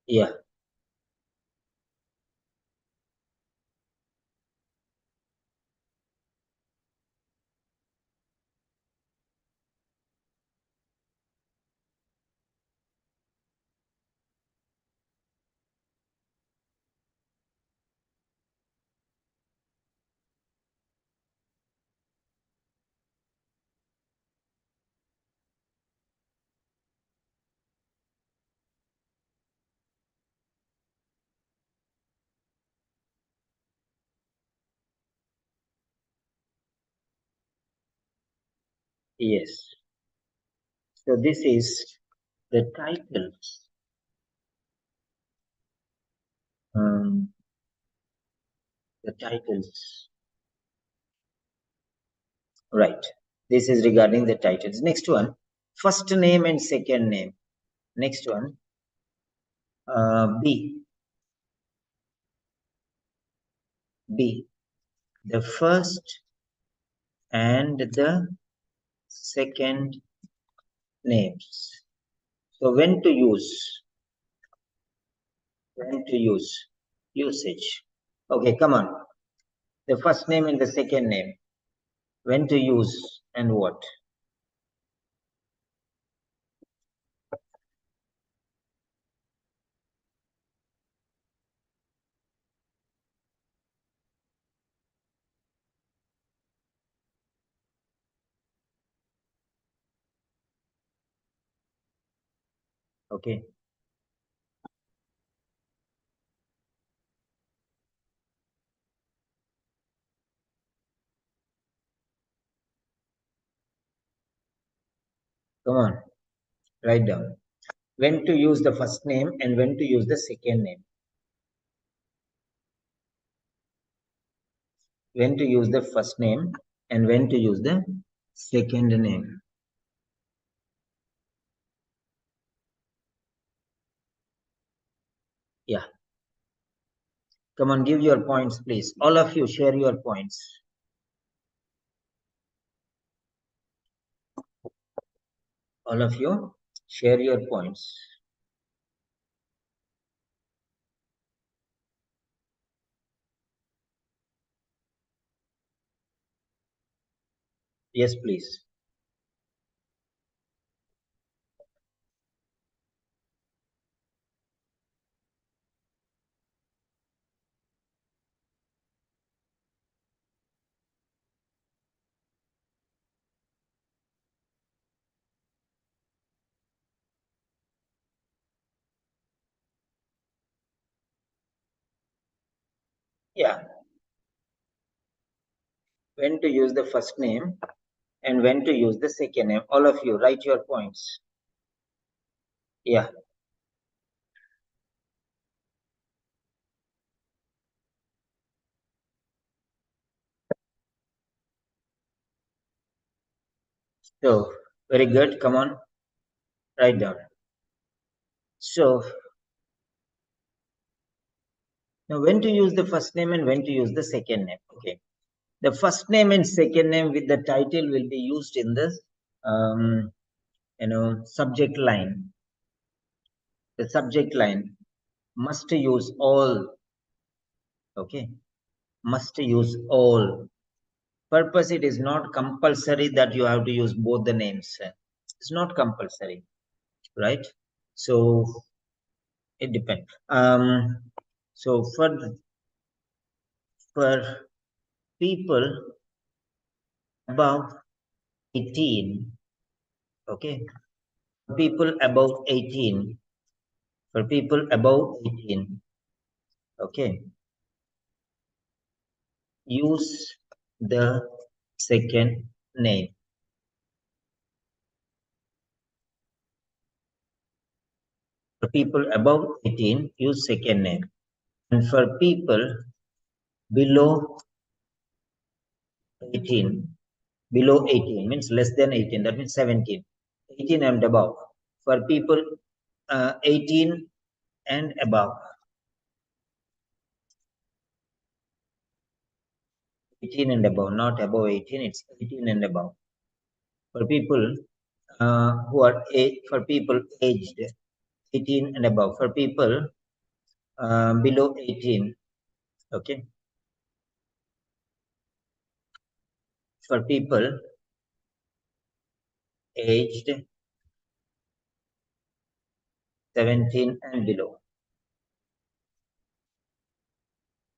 Yeah. Yes. So this is the titles. Um, the titles. Right. This is regarding the titles. Next one, first name and second name. Next one, B. B. The first and the second names. So when to use? When to use? Usage. Okay, come on. The first name and the second name. When to use and what? Okay. Come on. Write down. When to use the first name and when to use the second name. When to use the first name and when to use the second name. Yeah. Come on, give your points, please. All of you, share your points. All of you, share your points. Yes, please. Yeah. When to use the first name and when to use the second name. All of you, write your points. Yeah. So, very good. Come on, write down. So, now when to use the first name and when to use the second name. Okay. The first name and second name with the title will be used in the um, subject line. The subject line must use all. Okay. Must use all. Purpose, it is not compulsory that you have to use both the names. It's not compulsory, right? So it depends. So for people above 18, okay, people above 18, for people above 18, okay, use the second name. For people above 18, use second name. And for people below 18, below 18 means less than 18, that means 17. 18 and above. For people 18 and above. 18 and above, not above 18, it's 18 and above. For people who are for people aged 18 and above. For people below 18, okay. For people aged 17 and below.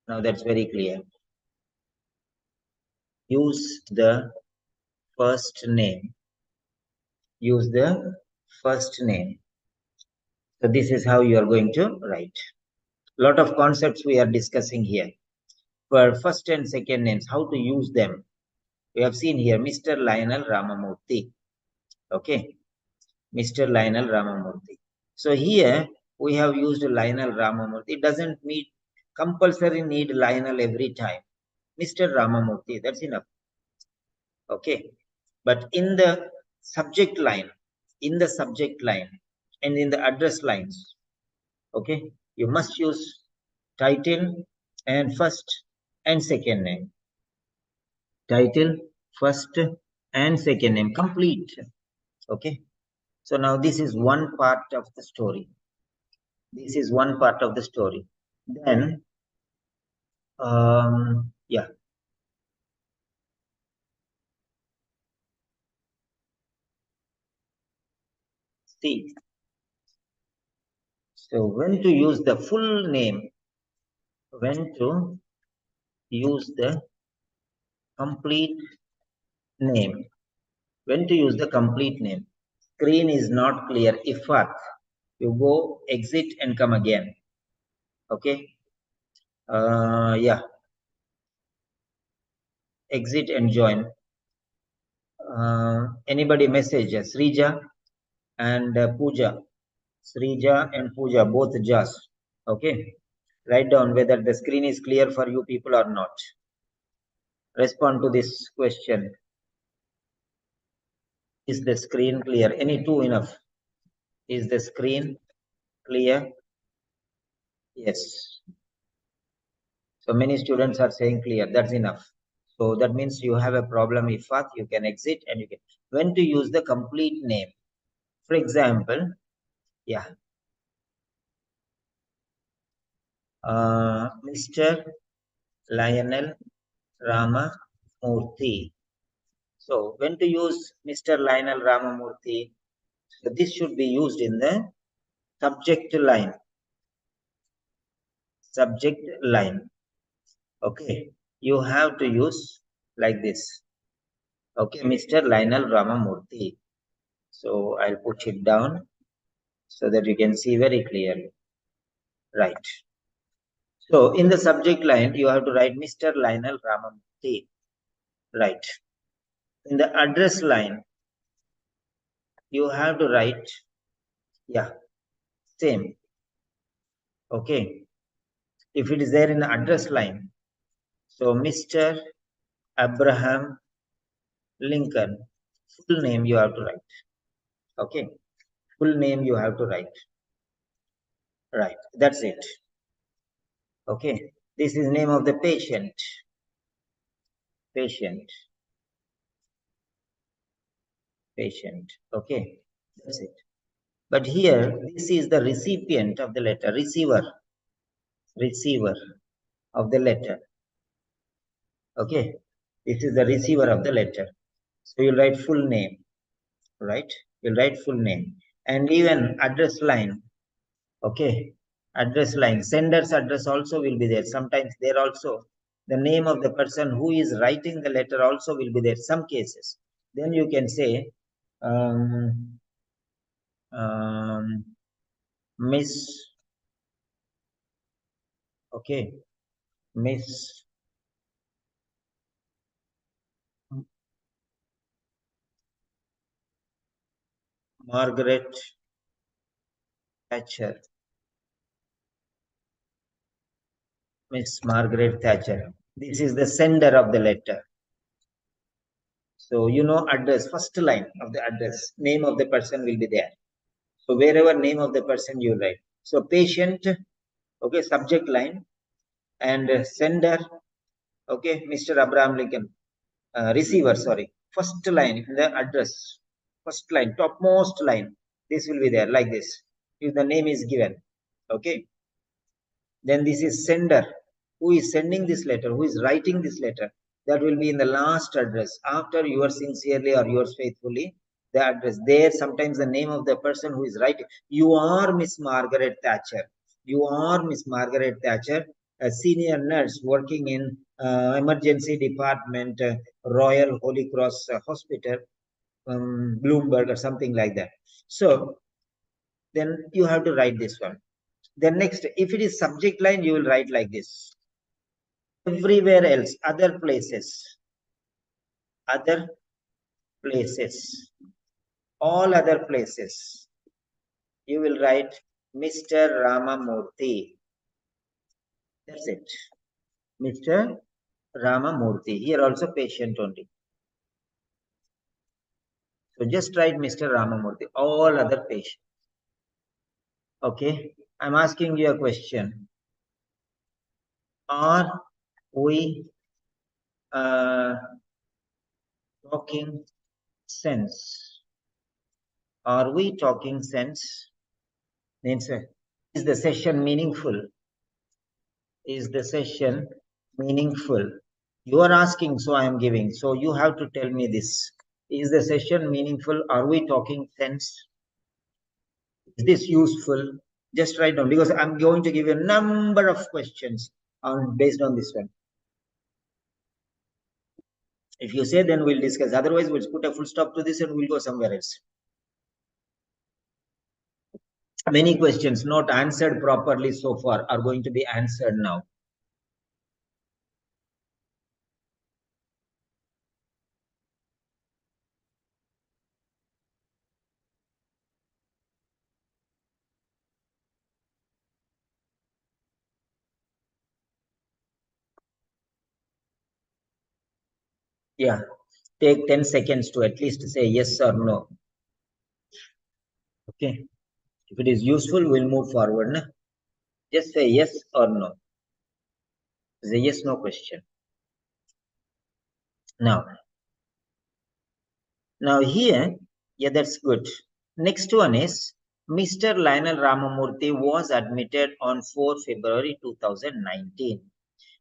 Now that's very clear. Use the first name. Use the first name. So this is how you are going to write. Lot of concepts we are discussing here. For first and second names, how to use them. We have seen here Mr. Lionel Ramamurthy. Okay, Mr. Lionel Ramamurthy. So here we have used Lionel Ramamurthy. It doesn't need compulsory need Lionel every time. Mr. Ramamurthy, that's enough. Okay, but in the subject line, and in the address lines, okay, you must use title and first and second name. Title, first and second name, complete. Okay, so now this is one part of the story. This is one part of the story. Then, yeah. See, so when to use the full name, when to use the complete name, when to use the complete name. Screen is not clear. Ifat, you go exit and come again. Okay. Yeah. Exit and join. Anybody message Srija and Pooja. Srija and Pooja, both Jas. Okay. Write down whether the screen is clear for you people or not. Respond to this question. Is the screen clear? Any two enough? Is the screen clear? Yes. So many students are saying clear. That's enough. So that means you have a problem. Ifat, you can exit and you can. When to use the complete name? For example, yeah, Mr. Lionel Ramamurthy. So when to use Mr. Lionel Ramamurthy? So this should be used in the subject line. Subject line. Okay, you have to use like this. Okay, Mr. Lionel Ramamurthy. So I'll put it down so that you can see very clearly. Right. So in the subject line, you have to write Mr. Lionel Ramamurthy. Right. In the address line, you have to write, yeah, same. Okay. If it is there in the address line, so Mr. Abraham Lincoln, full name you have to write. Okay. Full name you have to write. Right. That's it. Okay. This is name of the patient. Patient. Patient. Okay. That's it. But here, this is the recipient of the letter, receiver of the letter. Okay, this is the receiver of the letter. So you'll write full name, right? You'll write full name and even address line. Okay, address line, sender's address also will be there. Sometimes there also the name of the person who is writing the letter also will be there. Some cases. Then you can say Miss. Okay, Miss Margaret Thatcher. Miss Margaret Thatcher. This is the sender of the letter. So you know address, first line of the address, name of the person will be there. So wherever name of the person you write. So patient, okay, subject line, and sender, okay, Mr. Abraham Lincoln. Receiver, sorry, first line in the address, first line, topmost line. This will be there like this. if the name is given. Okay. Then this is sender. Who is sending this letter? Who is writing this letter? That will be in the last address. After yours sincerely or yours faithfully, the address. There, sometimes the name of the person who is writing. You are Miss Margaret Thatcher. You are Miss Margaret Thatcher, a senior nurse working in emergency department, Royal Holy Cross Hospital, Bloomberg or something like that. So then you have to write this one. Then next, if it is subject line, you will write like this. Everywhere else, other places, all other places, you will write Mr. Ramamurthy. That's it. Mr. Ramamurthy. Here also patient only. So just write Mr. Ramamurthy. All other patients. Okay. I'm asking you a question. Are we talking sense? Are we talking sense? Means, is the session meaningful? Is the session meaningful? You are asking, so I am giving. So you have to tell me this. Is the session meaningful? Are we talking sense? Is this useful? Just write down, because I'm going to give you a number of questions based on this one. If you say, then we'll discuss. Otherwise, we'll put a full stop to this and we'll go somewhere else. Many questions not answered properly so far are going to be answered now. Yeah, take 10 seconds to at least say yes or no. Okay. If it is useful, we'll move forward. Na? Just say yes or no. It's a yes, no question. Now here, yeah, that's good. Next one is Mr. Lionel Ramamurthy was admitted on 4 February 2019.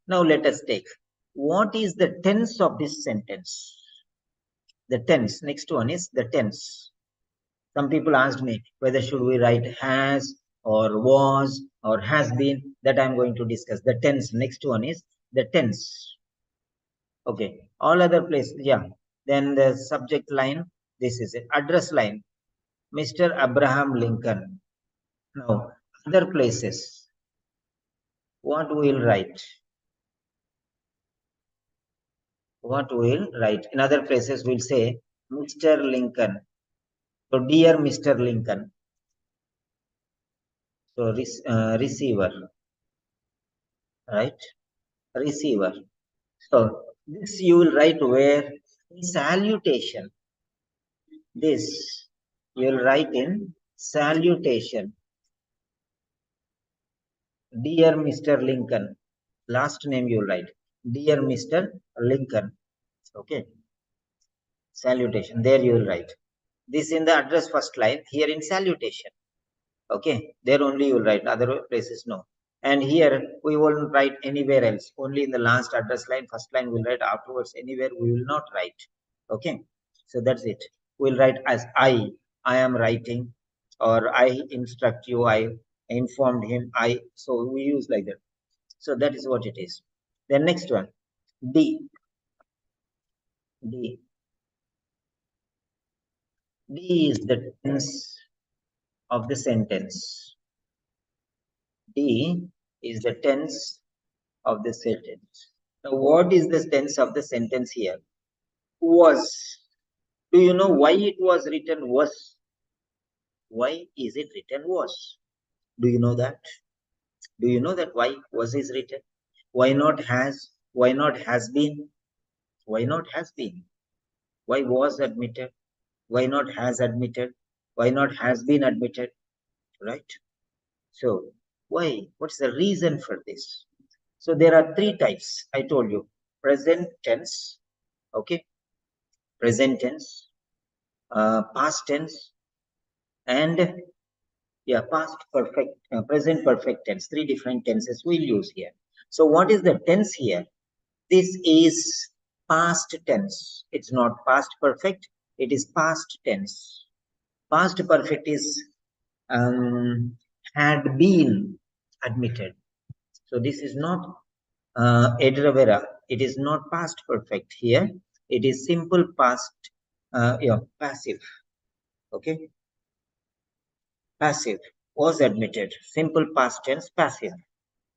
Now let us take, what is the tense of this sentence? The tense, next one is the tense. Some people asked me whether should we write has or was or has been. That I'm going to discuss. The tense, next one is the tense. Okay, all other places, yeah. Then the subject line, this is it. Address line, Mr. Abraham Lincoln. Now, other places, what we'll write? What we'll write? In other places, we'll say Mr. Lincoln. So, dear Mr. Lincoln. So, receiver, right? Receiver. So, this you will write where? In salutation. This you will write in salutation. Dear Mr. Lincoln. Last name you will write. Dear Mr. Lincoln. Okay. Salutation. There you will write. This in the address first line. Here in salutation. Okay. There only you will write. Other places no. And here we won't write anywhere else. Only in the last address line. First line we'll write. Afterwards anywhere we will not write. Okay. So that's it. We'll write as I am writing, or I instruct you, I informed him, so we use like that. So that is what it is. The next one, D. D is the tense of the sentence. D is the tense of the sentence. Now, what is the tense of the sentence here? Was. Do you know why it was written was? Why is it written was? Do you know that? Do you know that why was is written? Why not has? Why not has been? Why not has been? Why was admitted? Why not has admitted? Why not has been admitted? Right? So, why? What's the reason for this? So, there are three types. I told you present tense, okay? Present tense, past tense, and Yeah, past perfect, present perfect tense. Three different tenses we'll use here. So what is the tense here? This is past tense. It's not past perfect. It is past tense. Past perfect is had been admitted. So this is not Edravera. It is not past perfect here. It is simple past, passive. Okay, passive was admitted. Simple past tense, passive.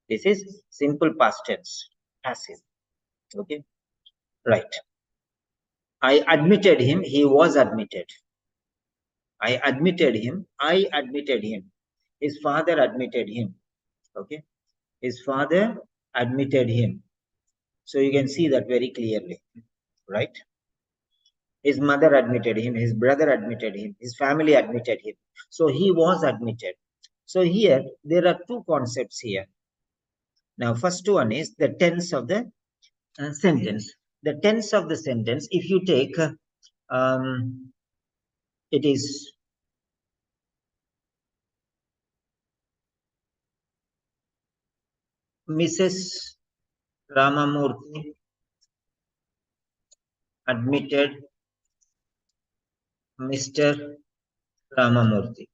This is simple past tense, passive. Okay, right. I admitted him. He was admitted. I admitted him. I admitted him. His father admitted him. Okay, his father admitted him. So you can see that very clearly, right? His mother admitted him, his brother admitted him, his family admitted him. So he was admitted. So here, there are two concepts here. Now, first one is the tense of the sentence. The tense of the sentence, if you take, it is Mrs. Ramamurthy admitted Mr. Ramamurthy.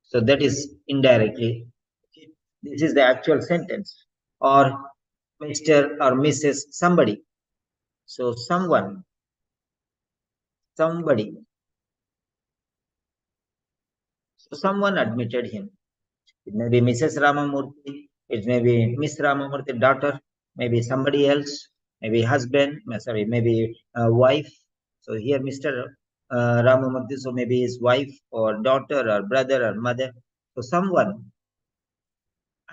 So that is indirectly. Okay. This is the actual sentence. Or Mr. or Mrs. somebody. So somebody. So someone admitted him. It may be Mrs. Ramamurthy, it may be Miss Ramamurthy, daughter, maybe somebody else, maybe husband, maybe wife. So here Mr. Ramamurthy, so maybe his wife or daughter or brother or mother. So someone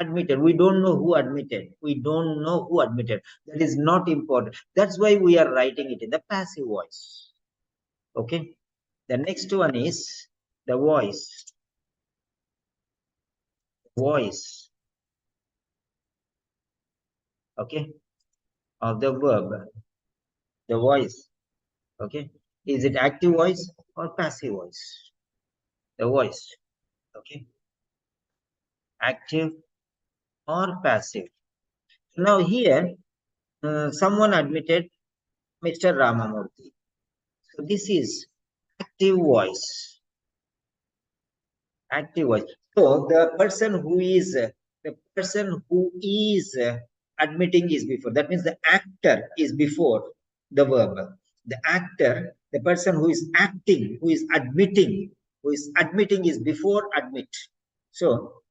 admitted. We don't know who admitted. We don't know who admitted. That is not important. That's why we are writing it in the passive voice. Okay. The next one is the voice. Voice. Okay. Of the verb. The voice. Okay. Is it active voice or passive voice? The voice. Okay. Active or passive. Now here, someone admitted Mr. Ramamurthy. So this is active voice. Active voice. So the person who is admitting is before. That means the actor is before the verb. The actor, the person who is acting, who is admitting is before admit. So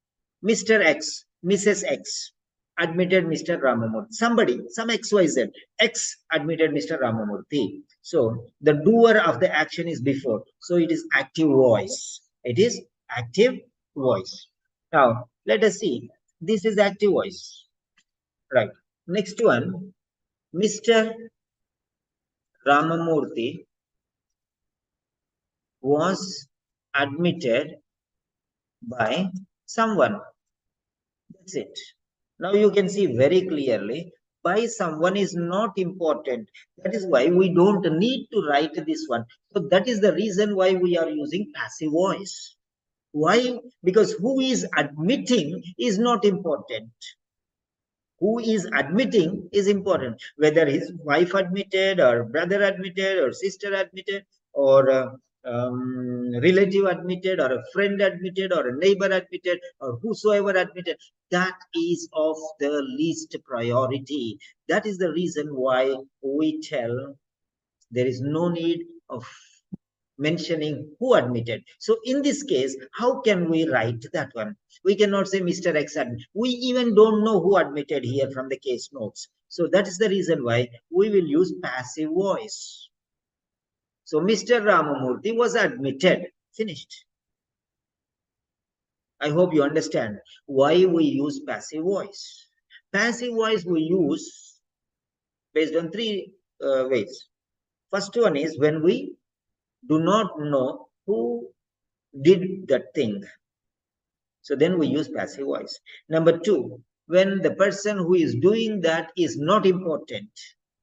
Mr. X, Mrs. X admitted Mr. Ramamurthy. Somebody, some XYZ, X admitted Mr. Ramamurthy. So the doer of the action is before. So it is active voice. It is active voice. Now, let us see. This is active voice. Right. Next one, Mr. Ramamurthy was admitted by someone. That's it. Now you can see very clearly by someone is not important. That is why we don't need to write this one. So that is the reason why we are using passive voice. Why? Because who is admitting is not important. Who is admitting is important. Whether his wife admitted or brother admitted or sister admitted or relative admitted or a friend admitted or a neighbor admitted or whosoever admitted, that is of the least priority. That is the reason why we tell there is no need of mentioning who admitted. So in this case, how can we write that one? We cannot say Mr. X admitted. We even don't know who admitted here from the case notes. So that is the reason why we will use passive voice. So Mr. Ramamurthy was admitted. Finished. I hope you understand why we use passive voice. Passive voice we use based on three ways. First one is when we do not know who did that thing. So then we use passive voice. Number two, when the person who is doing that is not important,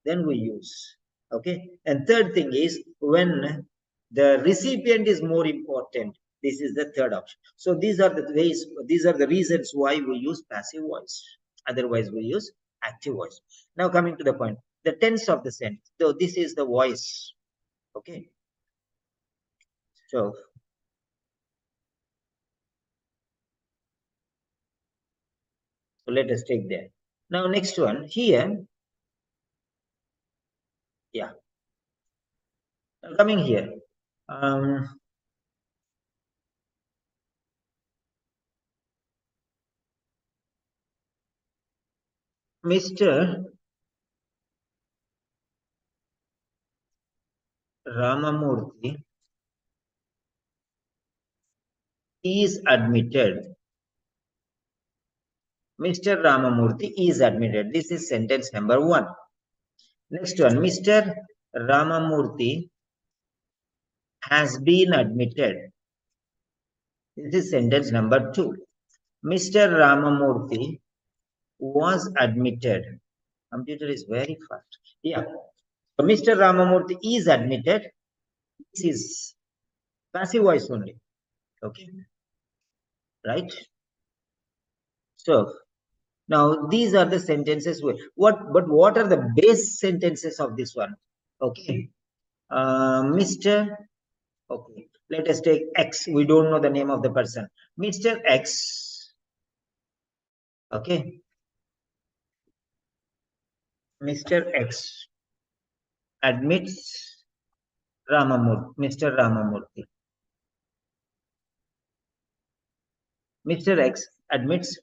then we use. Okay. And third thing is when the recipient is more important, This is the third option. So these are the ways, these are the reasons why we use passive voice. Otherwise, we use active voice. Now coming to the point, the tense of the sentence. So this is the voice. Okay. So let us take that. Now next one here. Yeah. Now coming here. Mr. Ramamurthy is admitted. Mr. Ramamurthy is admitted. This is sentence number 1. Next one, Mr. Ramamurthy has been admitted. This is sentence number 2. Mr. Ramamurthy was admitted. Computer is very fast. Yeah. So Mr. Ramamurthy is admitted. This is passive voice only. Okay. Right? So now these are the sentences. But what are the base sentences of this one? Okay. Mr. Okay. Let us take X. We don't know the name of the person. Mr. X. Okay. Mr. X admits Ramamurthy. Mr. Ramamurthy. Mr. X admits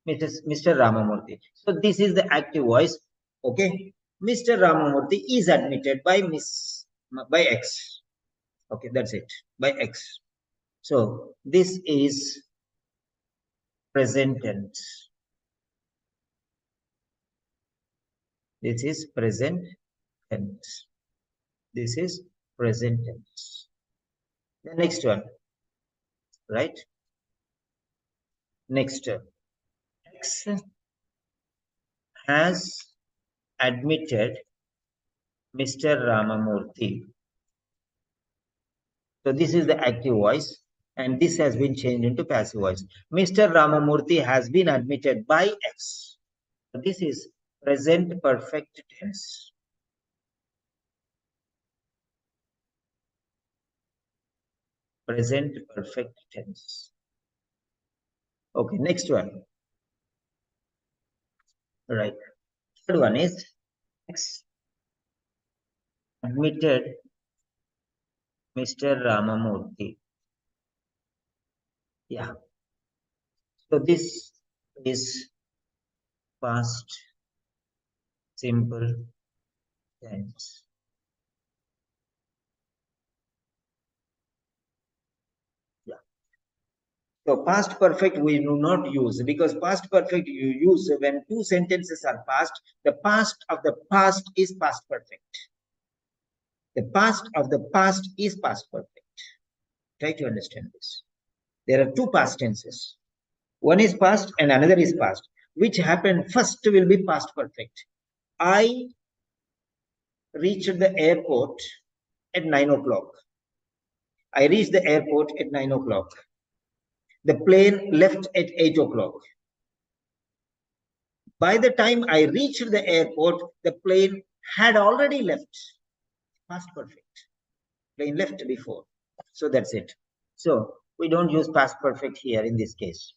Mr. Ramamurthy. So this is the active voice. Okay. Mr. Ramamurthy is admitted by X. Okay, that's it. By X. So this is present tense. This is present tense. This is present tense. The next one, right? Next, X has admitted Mr. Ramamurthy. So this is the active voice, and this has been changed into passive voice. Mr. Ramamurthy has been admitted by X. So this is present perfect tense. Present perfect tense. Okay, next one. Right. Third one is X admitted Mr. Ramamurthy. Yeah. So this is past simple tense. Yeah. So past perfect we do not use, because past perfect you use when two sentences are past. The past of the past is past perfect. The past of the past is past perfect. Try to understand this. There are two past tenses. One is past and another is past. Which happened first will be past perfect. I reached the airport at 9 o'clock. I reached the airport at 9 o'clock. The plane left at 8 o'clock. By the time I reached the airport, the plane had already left. Past perfect. Plane left before. So that's it. So we don't use past perfect here in this case.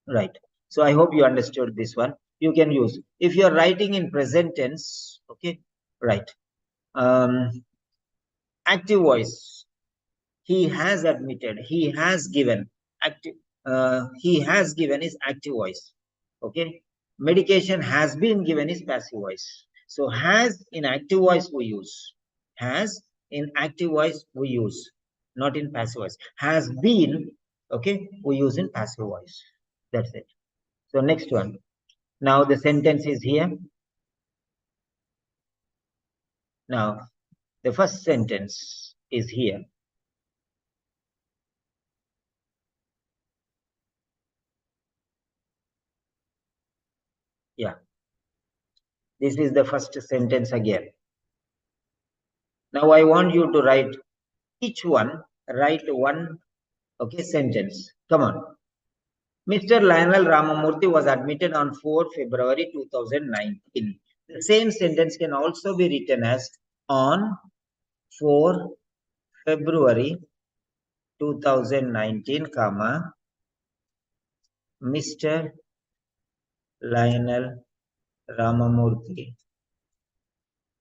Right. So I hope you understood this one. You can use. If you're writing in present tense, okay, right. Active voice. He has admitted. He has given. Active. He has given is active voice. Okay. Medication has been given is passive voice. So has in active voice we use. Has in active voice we use, not in passive voice. Has been, okay, we use in passive voice. That's it. So next one. Now the sentence is here. Now the first sentence is here. Yeah. This is the first sentence again. Now I want you to write each one, write one Okay, sentence. Come on. Mr. Lionel Ramamurthy was admitted on 4 February 2019. The same sentence can also be written as on 4 February 2019, comma, Mr. Lionel Ramamurthy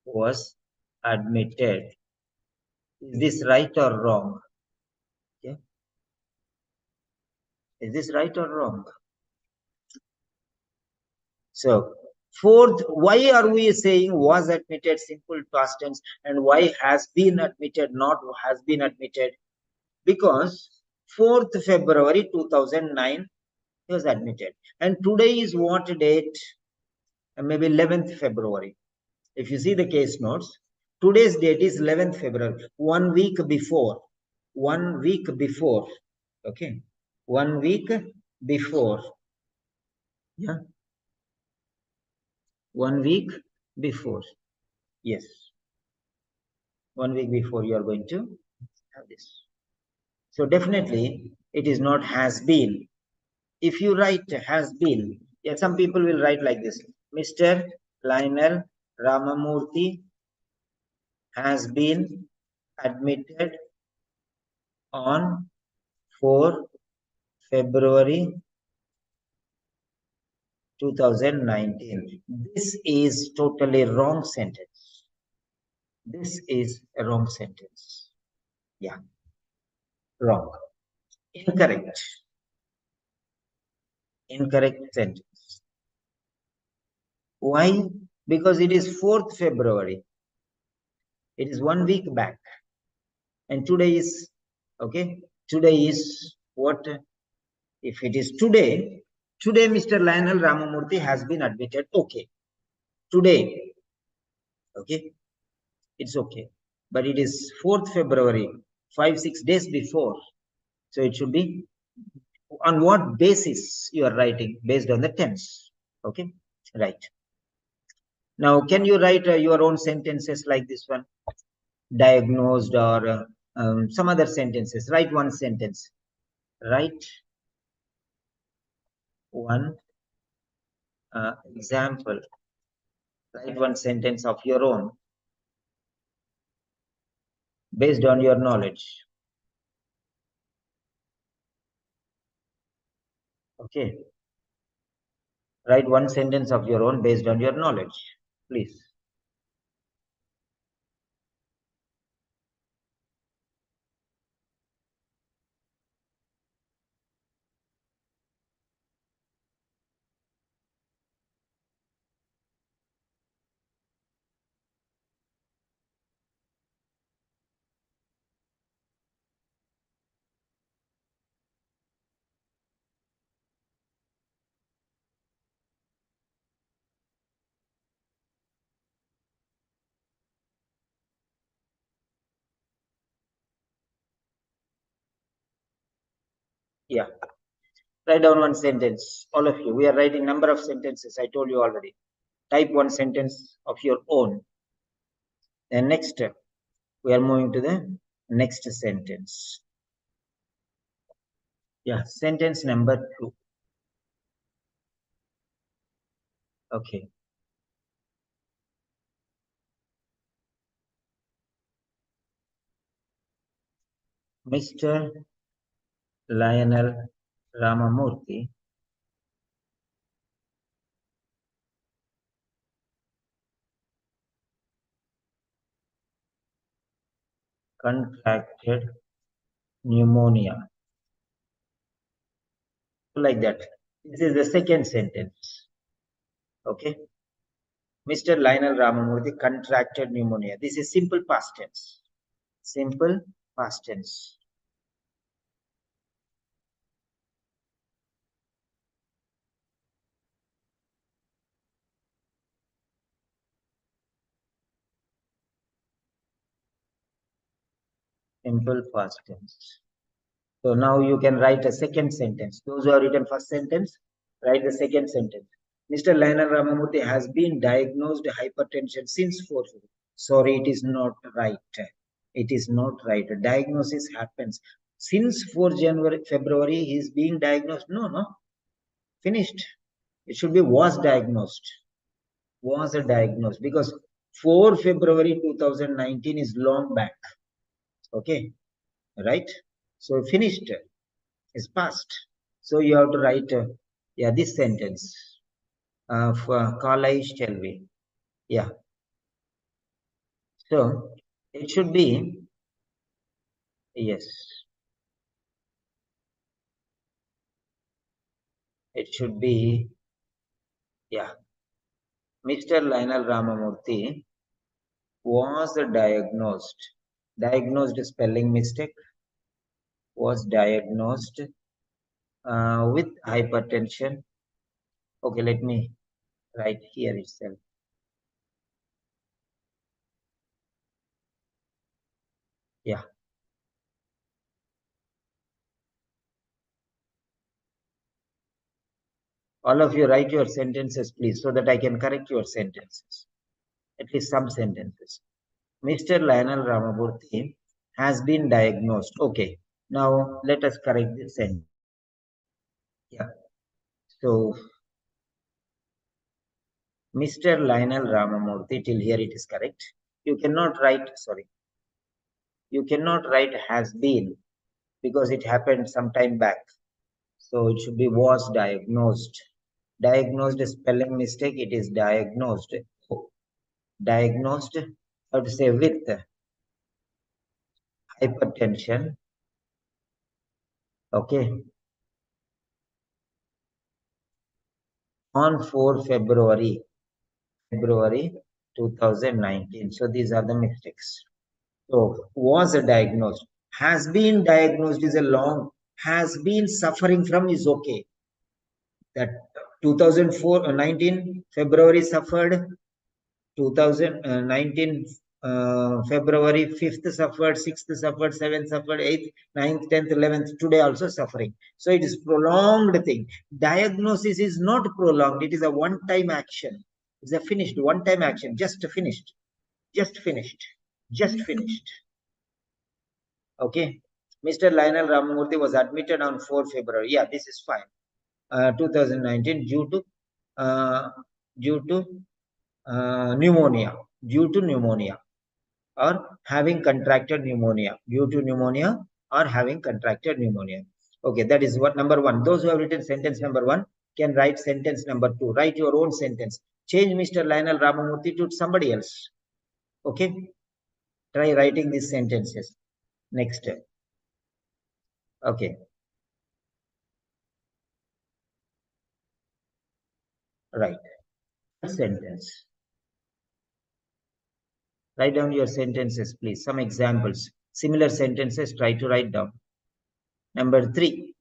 was admitted. Is this right or wrong? Yeah. Is this right or wrong? So, fourth, why are we saying was admitted, simple past tense, and why has been admitted, not has been admitted? Because 4th February 2009 he was admitted. And today is what date? Maybe 11th February. If you see the case notes, today's date is 11th February, 1 week before. 1 week before. Okay. 1 week before. Yeah. 1 week before. Yes. 1 week before you are going to have this. So definitely it is not has been. If you write has been, yeah, some people will write like this. Mr. Lionel Ramamurthy has been admitted on 4 February 2019. This is totally wrong sentence. This is a wrong sentence. Yeah, wrong. Incorrect. Incorrect sentence. Why? Because it is 4th February. It is 1 week back. And today is, okay, today is what? If it is today, Mr. Lionel Ramamurthy has been admitted. Okay. Today. Okay. It's okay. But it is 4th February, 5-6 days before. So it should be on what basis you are writing? Based on the tense. Okay. Right. Now, can you write your own sentences like this one? Diagnosed or some other sentences. Write one sentence. Write one example. Write one sentence of your own based on your knowledge. Okay. Write one sentence of your own based on your knowledge, please. Yeah. Write down one sentence, all of you. We are writing number of sentences. I told you already. Type one sentence of your own. And next, we are moving to the next sentence. Yeah, sentence number 2. Okay. Mr. Lionel Ramamurthy contracted pneumonia. Like that. This is the second sentence. Okay. Mr. Lionel Ramamurthy contracted pneumonia. This is simple past tense. Simple past tense. Simple past tense. So now you can write a second sentence. Those who have written first sentence, write the second sentence. Mr. Lionel Ramamurthy has been diagnosed hypertension since 4 Sorry, it is not right. It is not right. A diagnosis happens. since 4 January, February, he is being diagnosed. No, finished. It should be was diagnosed. Was diagnosed because 4 February 2019 is long back. Okay, right? So finished is past. So you have to write, this sentence for Carlisle Shelby. Yeah. So it should be, yes. It should be, Mr. Lionel Ramamurthy was diagnosed spelling mistake, was diagnosed with hypertension. Okay, let me write here itself. Yeah. All of you write your sentences, please, so that I can correct your sentences. At least some sentences. Mr. Lionel Ramamurthy has been diagnosed. Okay. Now let us correct this sentence. Yeah. So Mr. Lionel Ramamurthy, till here it is correct. You cannot write, you cannot write has been because it happened some time back. So it should be was diagnosed. Diagnosed spelling mistake, it is diagnosed. Diagnosed, I would say with hypertension. Okay. On 4 February 2019. So these are the mistakes. So was diagnosed. Has been diagnosed is a long, has been suffering from is okay. That 2004, 19 February suffered, 2019 February 5th suffered, 6th suffered, 7th suffered, 8th, 9th, 10th, 11th, today also suffering. So it is prolonged thing. Diagnosis is not prolonged. It is a one-time action. It's a finished one-time action. Just finished. Just finished. Just finished. Okay. Mr. Lionel Ramamurthy was admitted on 4 February. Yeah, this is fine. 2019 due to pneumonia, or having contracted pneumonia, due to pneumonia or having contracted pneumonia. Okay, that is what number one. Those who have written sentence number one can write sentence number two. Write your own sentence. Change Mr. Lionel Ramamurthy to somebody else. Okay, try writing these sentences. Next. Okay. Right. Sentence. Write down your sentences, please. Some examples. Similar sentences, try to write down. Number three.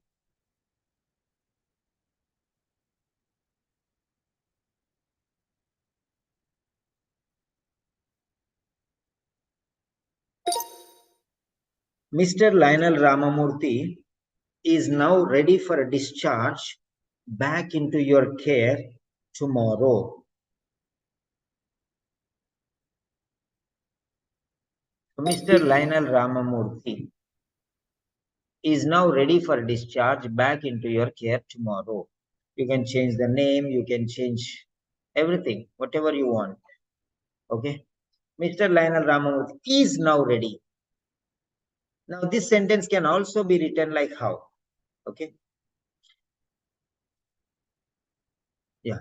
Mr. Lionel Ramamurthy is now ready for a discharge back into your care tomorrow. Mr. Lionel Ramamurthy is now ready for discharge back into your care tomorrow. You can change the name, you can change everything, whatever you want. Okay. Mr. Lionel Ramamurthy is now ready. Now this sentence can also be written like how? Okay. Yeah.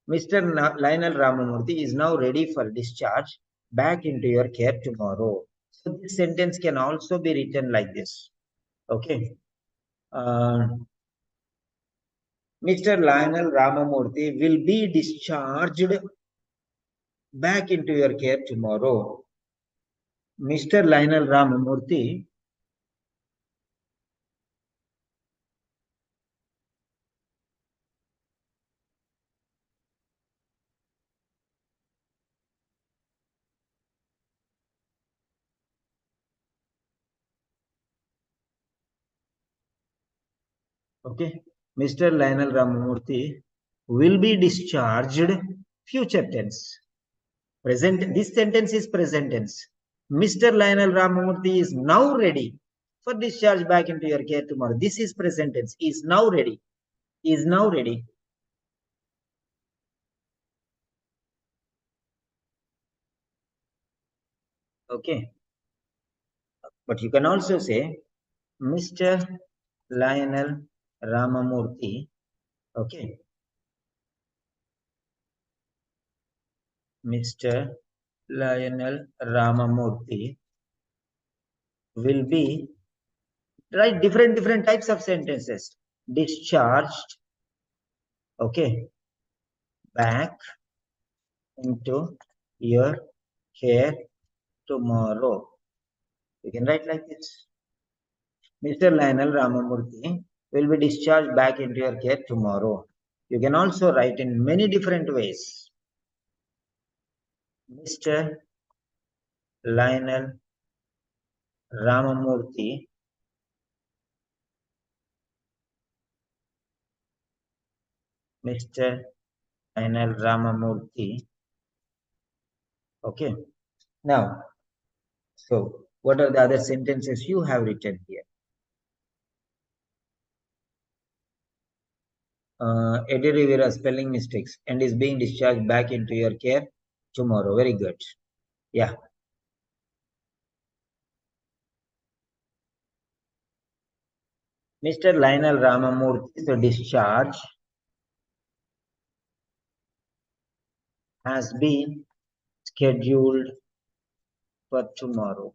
Mr. Lionel Ramamurthy is now ready for discharge back into your care tomorrow. So this sentence can also be written like this. Okay. Mr. Lionel Ramamurthy will be discharged back into your care tomorrow. Mr. Lionel Ramamurthy okay. Mr. Lionel Ramamurthy will be discharged, future tense. Present, this sentence is present tense. Mr. Lionel Ramamurthy is now ready for discharge back into your care tomorrow. This is present tense. Is now ready. Is now ready. Okay. But you can also say Mr. Lionel Ramamurthy. Okay. Mr. Lionel Ramamurthy will be, write different types of sentences. Discharged, okay, back into your care tomorrow. You can write like this. Mr. Lionel Ramamurthy will be discharged back into your care tomorrow. You can also write in many different ways. Mr. Lionel Ramamurthy Mr. Lionel Ramamurthy. Okay. Now, so what are the other sentences you have written here? Eddie Rivera spelling mistakes and is being discharged back into your care tomorrow. Very good. Yeah. Mr. Lionel Ramamurthy's discharge has been scheduled for tomorrow.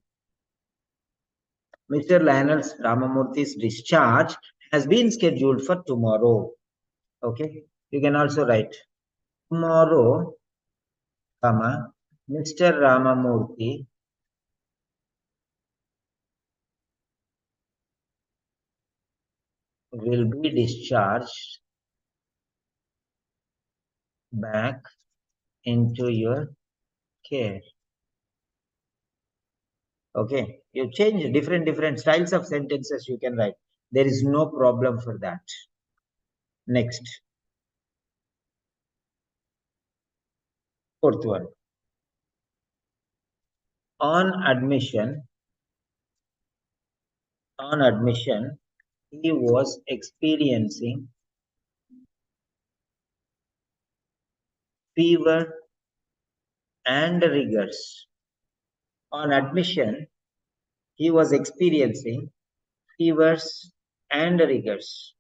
Mr. Lionel Ramamurthy's discharge has been scheduled for tomorrow. Okay. You can also write tomorrow, comma, Mr. Ramamurthy will be discharged back into your care. Okay, you change different styles of sentences you can write. There is no problem for that. Next, fourth one. On admission, he was experiencing fever and rigors. On admission, he was experiencing fevers and rigors.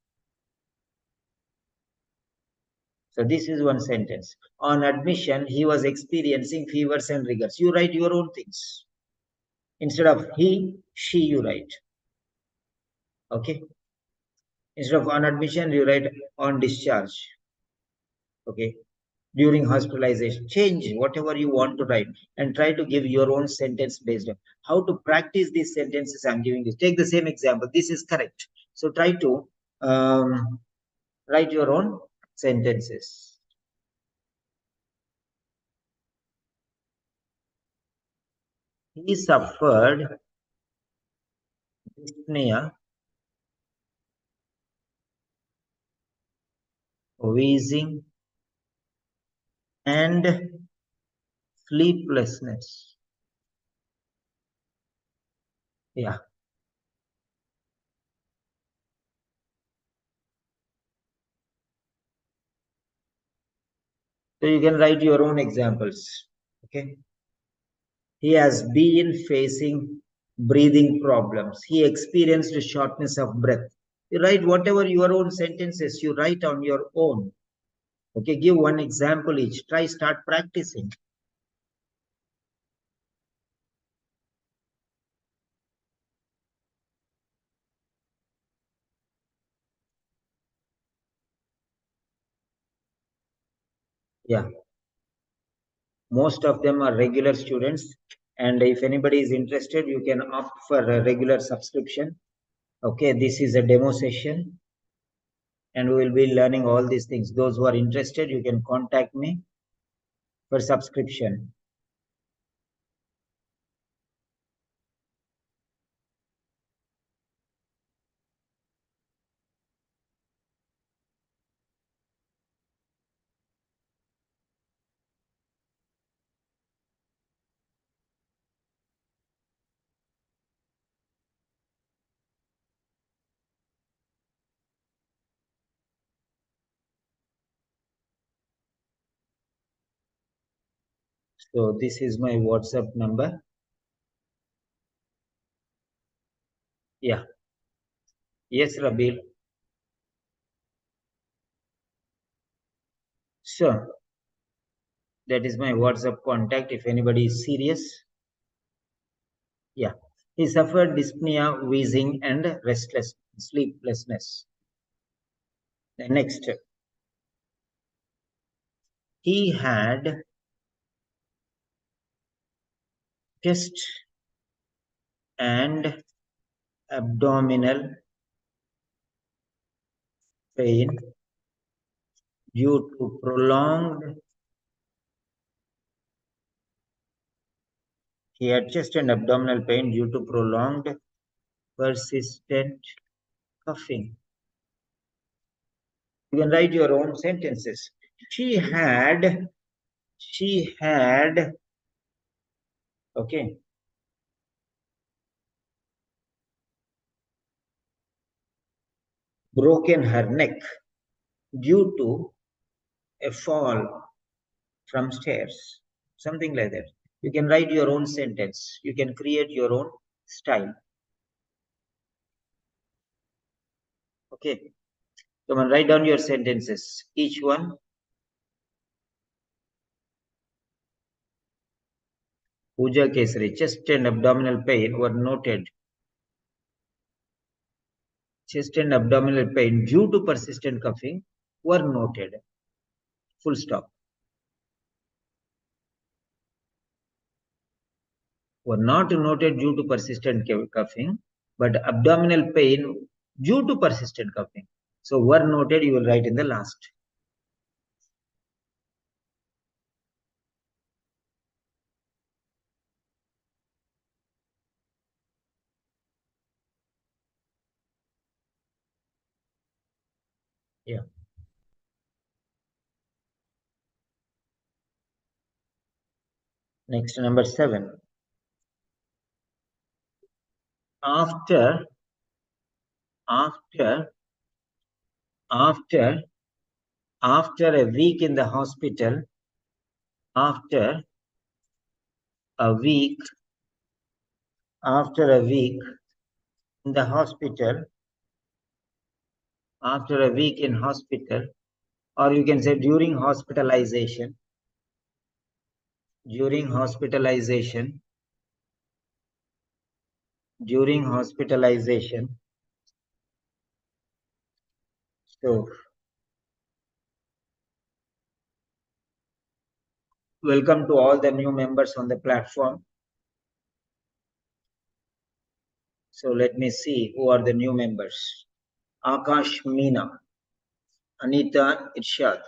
So this is one sentence. On admission, he was experiencing fevers and rigors. You write your own things. Instead of he, she, you write. Okay. Instead of on admission, you write on discharge. Okay. During hospitalization, change whatever you want to write and try to give your own sentence based on how to practice these sentences I'm giving you. Take the same example. This is correct. So try to write your own sentences. He suffered dyspnea, wheezing, and sleeplessness. Yeah. So you can write your own examples. Okay. He has been facing breathing problems. He experienced shortness of breath. You write whatever your own sentences you write on your own. Okay, give one example each. Try, start practicing. Yeah. Most of them are regular students. And if anybody is interested, you can opt for a regular subscription. Okay, this is a demo session. And we will be learning all these things. Those who are interested, you can contact me for subscription. So this is my WhatsApp number. Yeah. Yes, Rabil. So that is my WhatsApp contact if anybody is serious. Yeah. He suffered dyspnea, wheezing, and restless sleeplessness. The next, he had chest and abdominal pain due to prolonged. He had chest and abdominal pain due to prolonged, persistent coughing. You can write your own sentences. She had, okay, broken her neck due to a fall from stairs. Something like that. You can write your own sentence. You can create your own style. Okay. Come on, write down your sentences. Each one. Pooja Kesari, chest and abdominal pain were noted. Chest and abdominal pain due to persistent coughing were noted. Full stop. Were not noted due to persistent coughing, but abdominal pain due to persistent coughing. So were noted, you will write in the last. Yeah. Next, number 7. After a week in the hospital, after a week in the hospital, after a week in hospital, or you can say during hospitalization, during hospitalization, so welcome to all the new members on the platform. So let me see who are the new members. Akash Meena, Anita Irshad,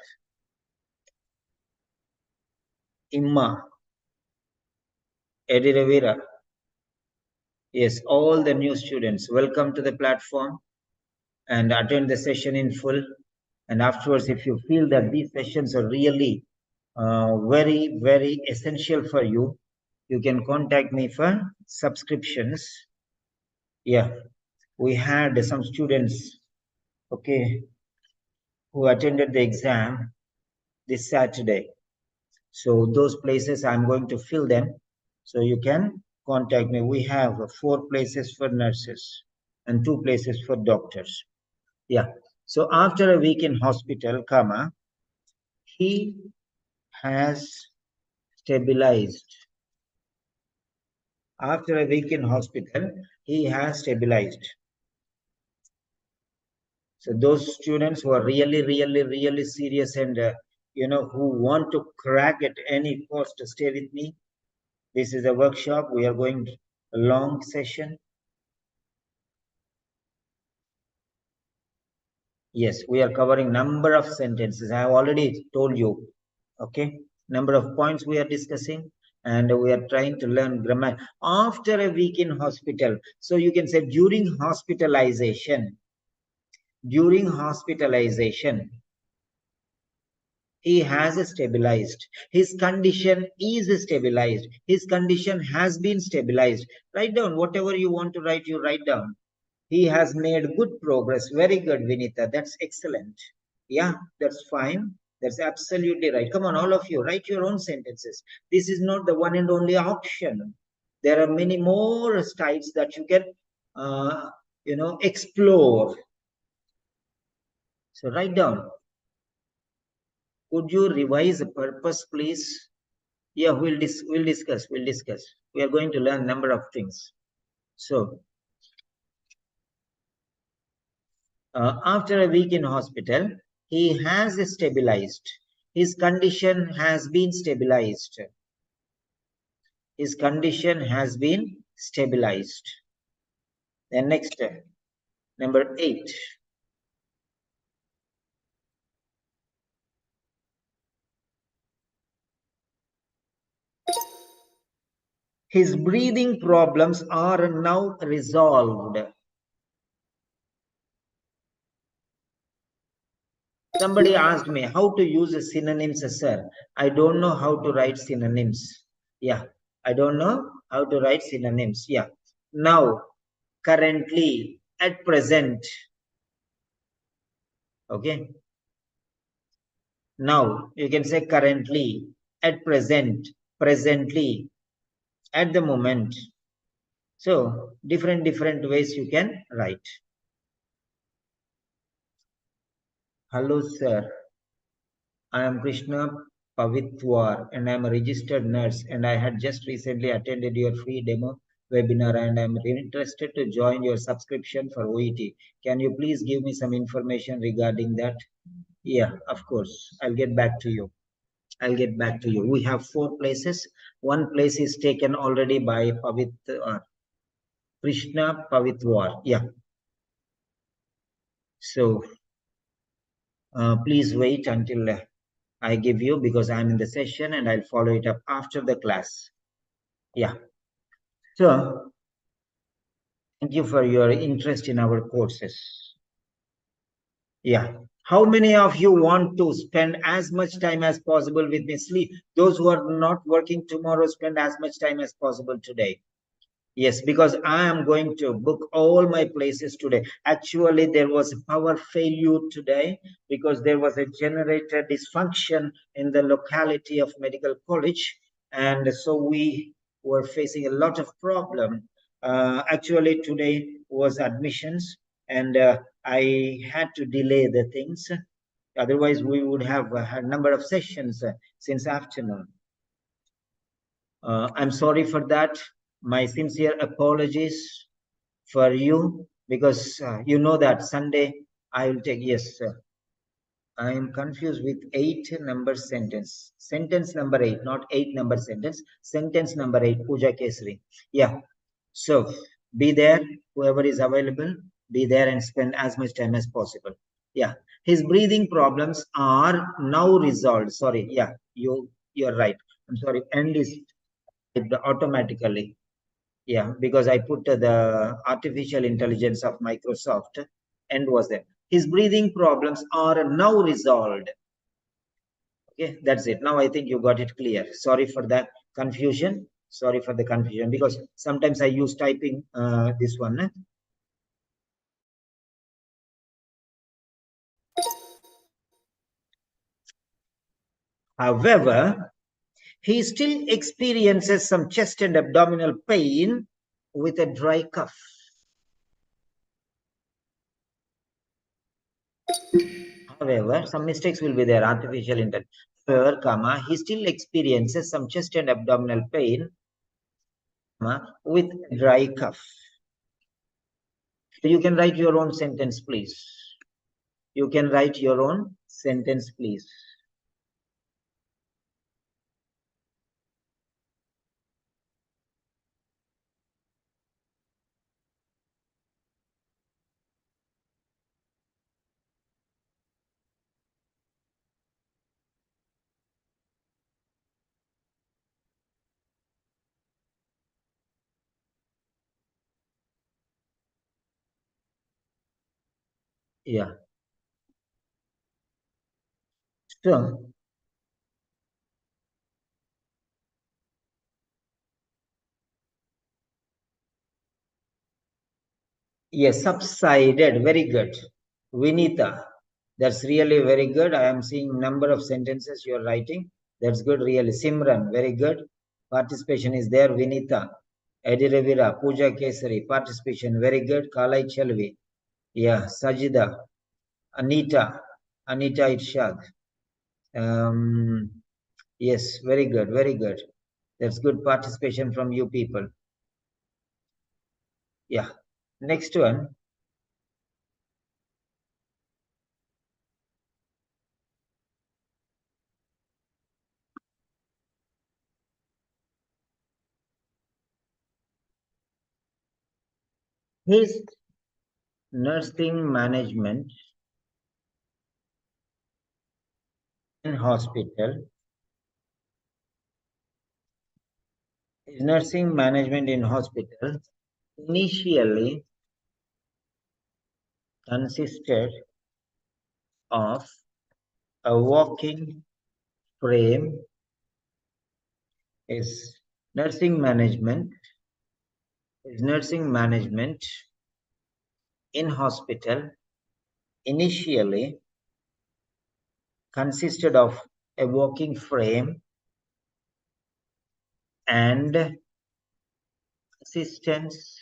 Imma, Eddie Rivera. Yes, all the new students, welcome to the platform and attend the session in full. And afterwards, if you feel that these sessions are really very, very essential for you, you can contact me for subscriptions. Yeah, we had some students, okay, who attended the exam this Saturday. So those places I'm going to fill them. So you can contact me. We have 4 places for nurses and 2 places for doctors. Yeah. So after a week in hospital, he has stabilized. After a week in hospital, he has stabilized. So those students who are really, really, really serious and who want to crack at any cost, stay with me. This is a workshop. We are going a long session. Yes, we are covering number of sentences. I have already told you. Okay, number of points we are discussing, and we are trying to learn grammar after a week in hospital. So you can say during hospitalization. During hospitalization, he has stabilized. His condition is stabilized. His condition has been stabilized. Write down whatever you want to write, you write down. He has made good progress. Very good, Vinita. That's excellent. Yeah, that's fine. That's absolutely right. Come on, all of you, write your own sentences. This is not the one and only option. There are many more styles that you can, explore. So write down. Could you revise the purpose, please? Yeah, we'll discuss. We'll discuss. We are going to learn a number of things. So, after a week in hospital, he has stabilized. His condition has been stabilized. His condition has been stabilized. Then next, number 8. His breathing problems are now resolved. Somebody asked me how to use synonyms, sir. I don't know how to write synonyms. Yeah, I don't know how to write synonyms. Yeah. Now, currently, at present. Okay. Now, you can say currently, at present, presently, at the moment. So, different ways you can write. Hello, sir. I am Krishna Pavitwar and I am a registered nurse and I had just recently attended your free demo webinar and I am interested to join your subscription for OET. Can you please give me some information regarding that? Yeah, of course. I'll get back to you. We have 4 places. One place is taken already by Krishna Pavitwar. Yeah. So please wait until I give you because I'm in the session and I'll follow it up after the class. Yeah. So thank you for your interest in our courses. Yeah. How many of you want to spend as much time as possible with me? Sleep. Those who are not working tomorrow, spend as much time as possible today. Yes, because I am going to book all my places today. Actually, there was a power failure today because there was a generator dysfunction in the locality of Medical College. And so we were facing a lot of problem. Actually, today was admissions and I had to delay the things. Otherwise, we would have a number of sessions since afternoon. I'm sorry for that. My sincere apologies for you because you know that Sunday I will take, yes, sir. I am confused with 8 number sentence. Sentence number 8, not 8 number sentence. Sentence number 8, Puja Kesari. Yeah. So be there, whoever is available, be there and spend as much time as possible. Yeah. His breathing problems are now resolved. Sorry. Yeah, you're right. I'm sorry. End is automatically. Yeah, because I put the artificial intelligence of Microsoft and was there. His breathing problems are now resolved. Okay, that's it. Now I think you got it clear. Sorry for that confusion. Sorry for the confusion because sometimes I use typing this one. However, he still experiences some chest and abdominal pain with a dry cough. However, some mistakes will be there. Artificial intelligence. Comma, he still experiences some chest and abdominal pain with dry cough. So you can write your own sentence, please. You can write your own sentence, please. Yeah. So, yes, subsided. Very good. Vinita. That's really very good. I am seeing number of sentences you are writing. That's good, really. Simran, very good. Participation is there. Vinita, Ediravira, Pooja Kesari, participation, very good. Kalai Chelvi, yeah. Sajida, Anita Irshad. Yes, very good, very good. That's good participation from you people. Yeah. Next one. His nursing management in hospital. His nursing management in hospital initially consisted of a walking frame. His nursing management, his nursing management in hospital initially consisted of a walking frame and assistance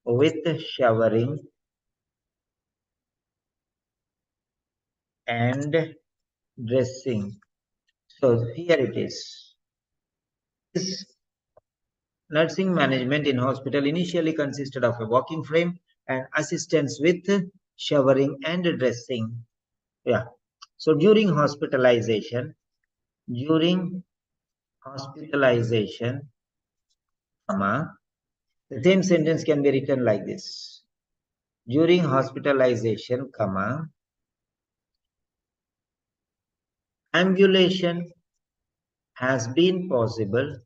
with showering and dressing. So here it is. This nursing management in hospital initially consisted of a walking frame and assistance with showering and dressing. Yeah. So during hospitalization, comma, the same sentence can be written like this. During hospitalization, comma, ambulation has been possible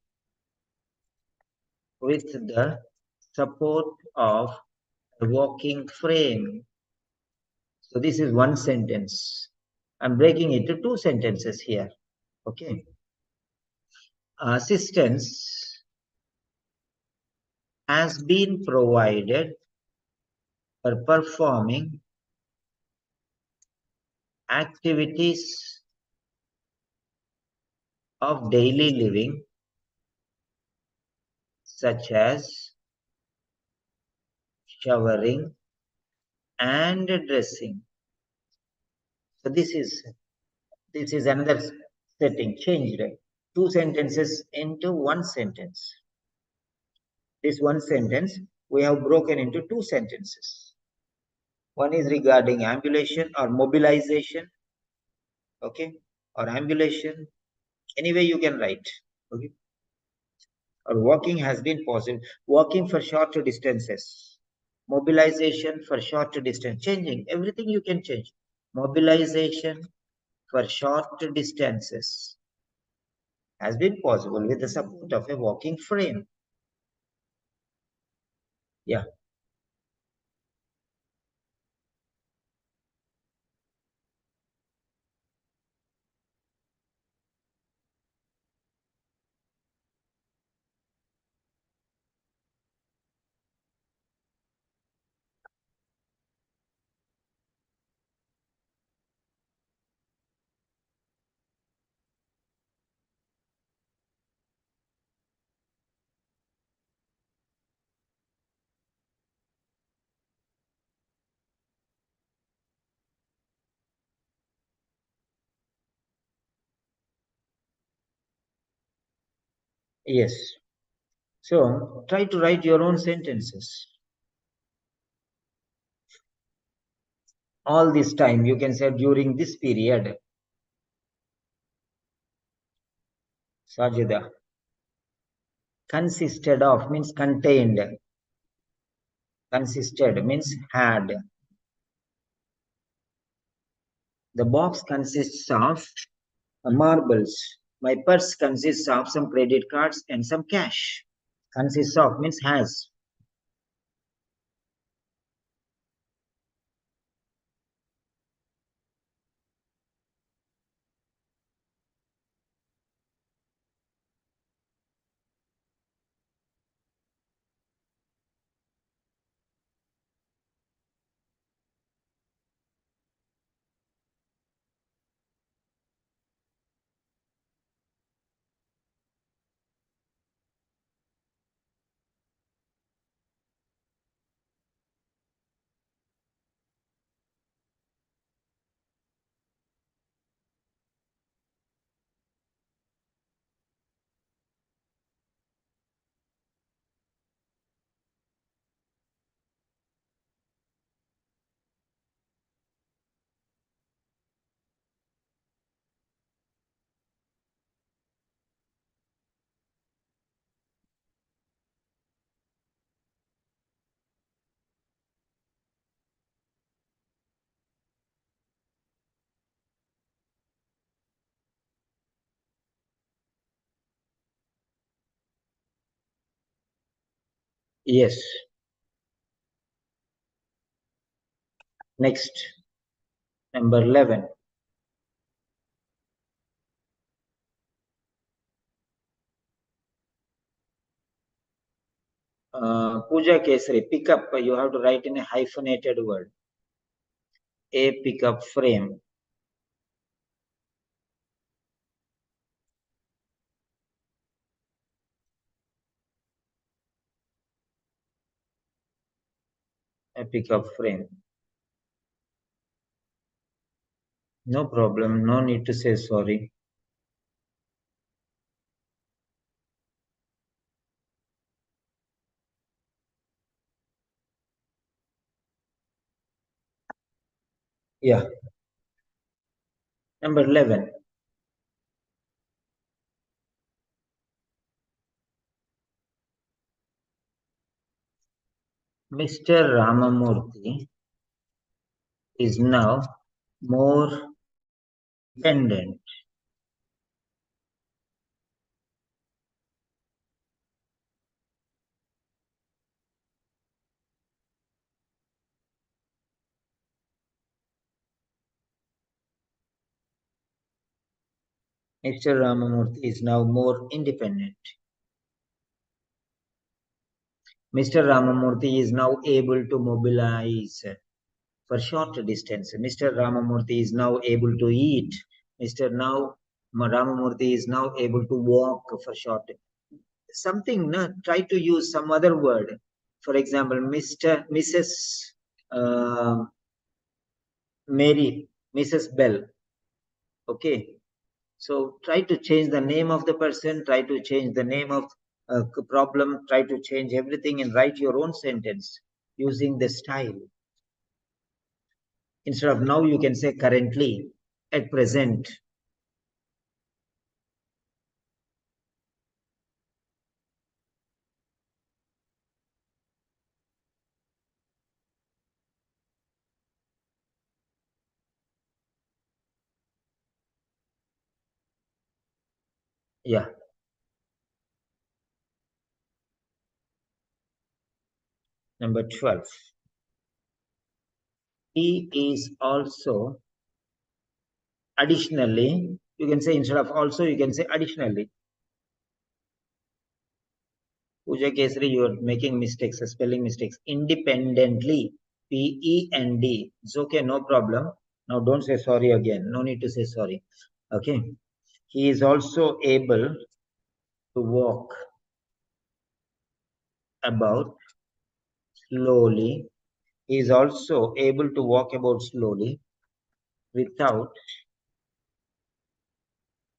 with the support of a walking frame. So this is one sentence. I'm breaking it to two sentences here. Okay. Assistance has been provided for performing activities of daily living such as showering and dressing. So this is another setting changed. Two sentences into one sentence. This one sentence we have broken into two sentences. One is regarding ambulation or mobilization, okay, or ambulation. Anyway, you can write, okay. Or walking has been possible. Walking for shorter distances. Mobilization for shorter distance. Changing everything you can change. Mobilization for short distances has been possible with the support of a walking frame. Yeah. Yes. So try to write your own sentences. All this time, you can say during this period. Sajida. Consisted of means contained. Consisted means had. The box consists of marbles. My purse consists of some credit cards and some cash. Consists of means has. Yes. Next, number 11. Puja Kesari, pick up, you have to write in a hyphenated word. A pickup frame. A pickup frame. No problem, no need to say sorry. Yeah. Number 11. Mr. Ramamurthy is now more dependent. Mr. Ramamurthy is now more independent. Mr. Ramamurthy is now able to mobilize for short distance. Mr. Ramamurthy is now able to eat. Ramamurthy is now able to walk for short. Something, no? Try to use some other word. For example, Mrs. Mary, Mrs. Bell. Okay. So try to change the name of the person, try to change the name of problem, try to change everything and write your own sentence using the style. Instead of now, you can say currently, at present. Yeah. Number 12. He is also additionally, you can say instead of also, you can say additionally. Puja Kesari, you are making mistakes, spelling mistakes. Independently, P-E-N-D. It's okay, no problem. Now don't say sorry again. No need to say sorry. Okay. He is also able to walk about slowly. He is also able to walk about slowly without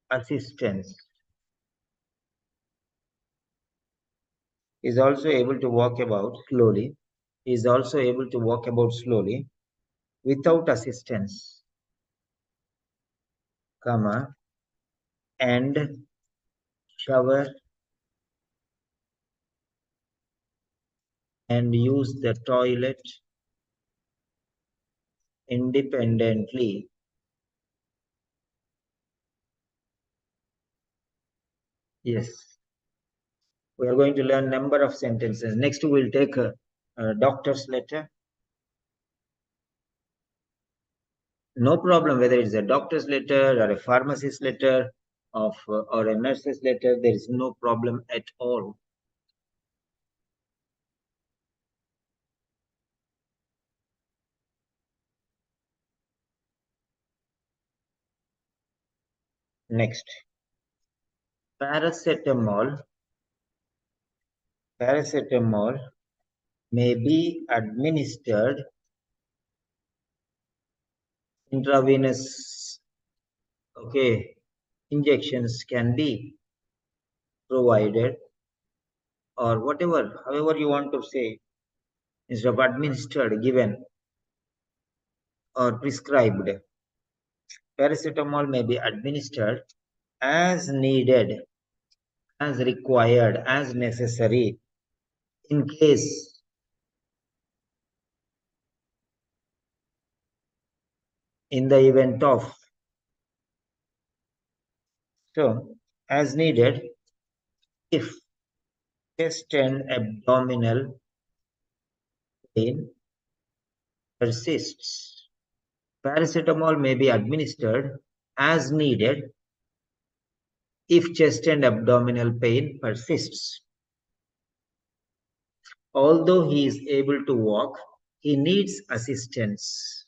assistance. He is also able to walk about slowly. He is also able to walk about slowly without assistance, comma, and shower and use the toilet independently. Yes. We are going to learn number of sentences. Next, we'll take a doctor's letter. No problem whether it's a doctor's letter or a pharmacist's letter or a nurse's letter. There is no problem at all. Next, paracetamol may be administered intravenous. Okay, injections can be provided or whatever, however you want to say, instead of administered, given or prescribed. Paracetamol may be administered as needed, as required, as necessary, in case in the event of. So, as needed, if chest and abdominal pain persists. Paracetamol may be administered as needed if chest and abdominal pain persists. Although he is able to walk, he needs assistance.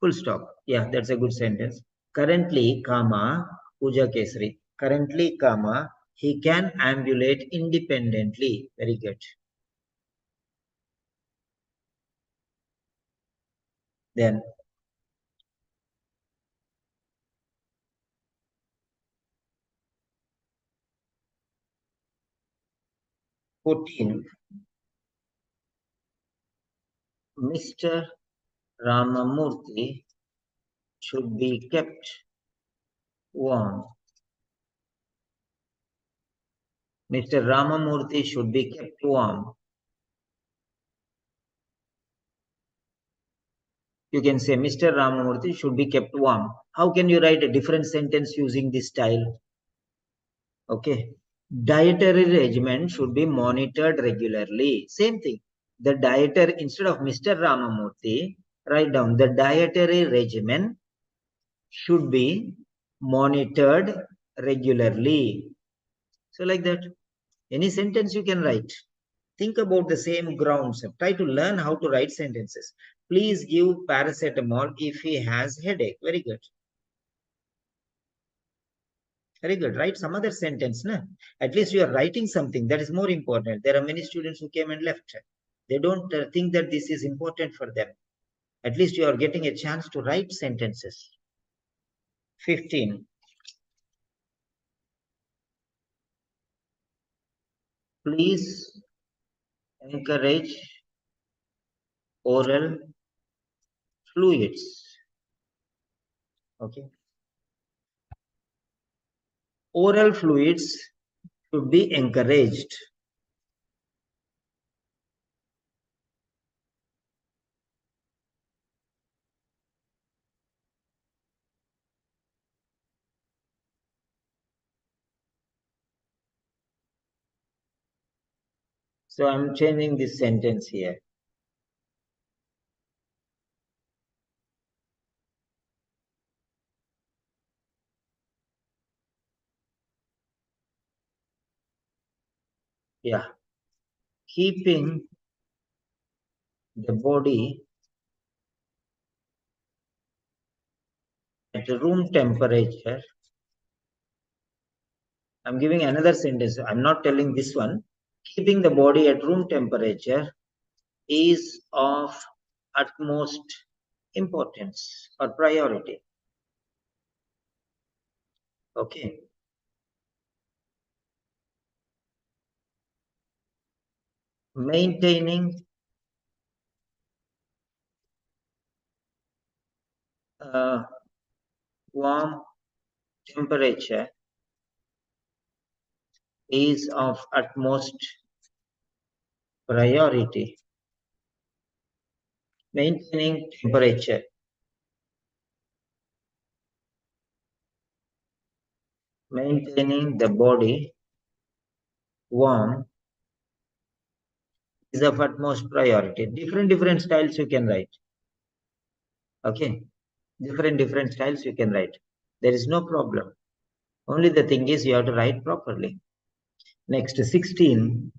Full stop. Yeah, that's a good sentence. Currently, comma, Puja Kesari. Currently, comma, he can ambulate independently. Very good. Then, 14. Mr. Ramamurthy should be kept warm. Mr. Ramamurthy should be kept warm. You can say Mr. Ramamurthy should be kept warm. How can you write a different sentence using this style? Okay. Dietary regimen should be monitored regularly. Same thing. The dietary, instead of Mr. Ramamurthy, write down the dietary regimen should be monitored regularly. So like that, any sentence you can write. Think about the same grounds. Try to learn how to write sentences. Please give paracetamol if he has headache. Very good. Very good. Write some other sentence. Na? At least you are writing something. That is more important. There are many students who came and left. They don't think that this is important for them. At least you are getting a chance to write sentences. 15. Please encourage oral fluids. Okay. Oral fluids should be encouraged. So I'm changing this sentence here. Yeah. Keeping the body at room temperature. I'm giving another sentence. I'm not telling this one. Keeping the body at room temperature is of utmost importance or priority. Okay. Maintaining warm temperature is of utmost priority. Maintaining temperature. Maintaining the body warm is of utmost priority. Different styles you can write. Okay. Different styles you can write. There is no problem. Only the thing is you have to write properly. Next, 16.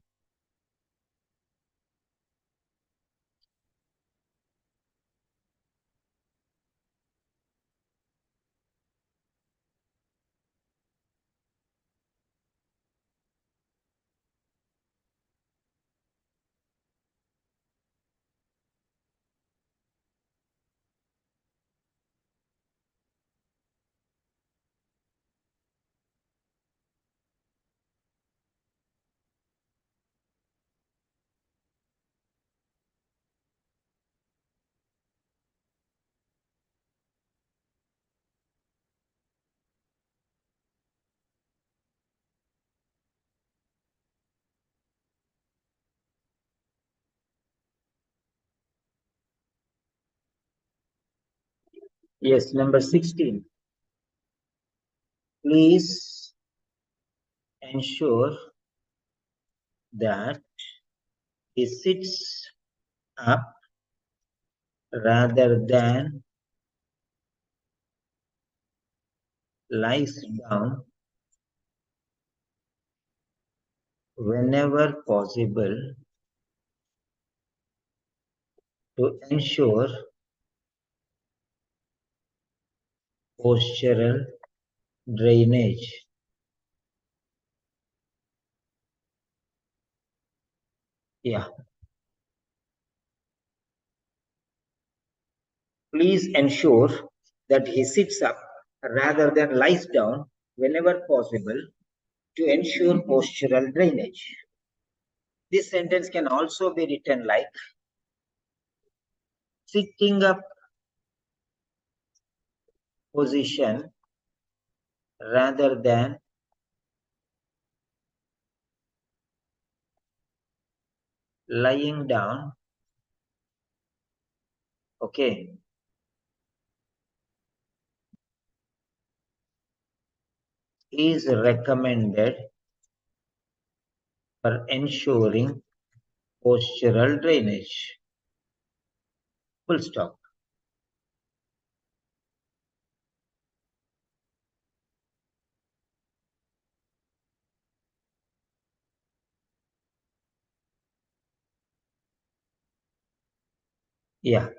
Yes, number 16. Please ensure that he sits up rather than lies down whenever possible to ensure postural drainage. Yeah. Please ensure that he sits up rather than lies down whenever possible to ensure postural drainage. This sentence can also be written like sitting up position rather than lying down. Okay. Is recommended for ensuring postural drainage. Full stop. Yeah.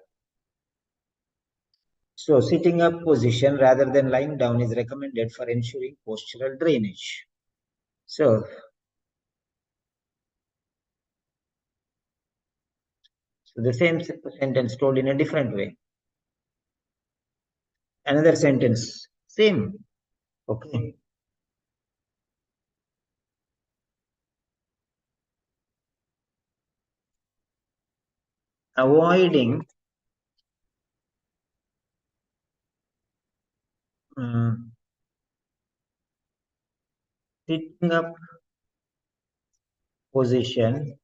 So sitting up position rather than lying down is recommended for ensuring postural drainage. So the same sentence told in a different way. Another sentence, same. Okay. Avoiding sitting up position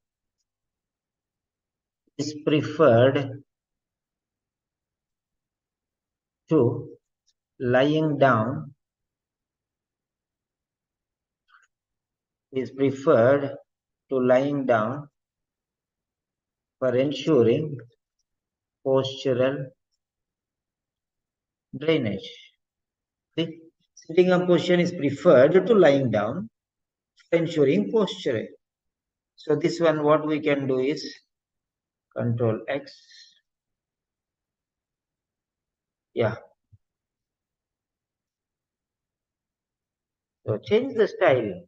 is preferred to lying down is preferred to lying down for ensuring postural drainage. See, sitting up position is preferred to lying down for ensuring posture. So this one, what we can do is Control X. Yeah. So change the style.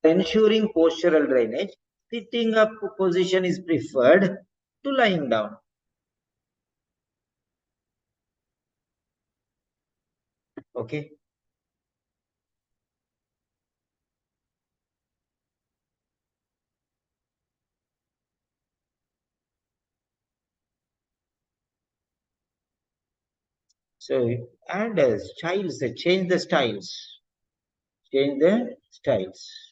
Ensuring postural drainage, sitting up position is preferred to lying down. Okay. So add styles, change the styles. Change the styles.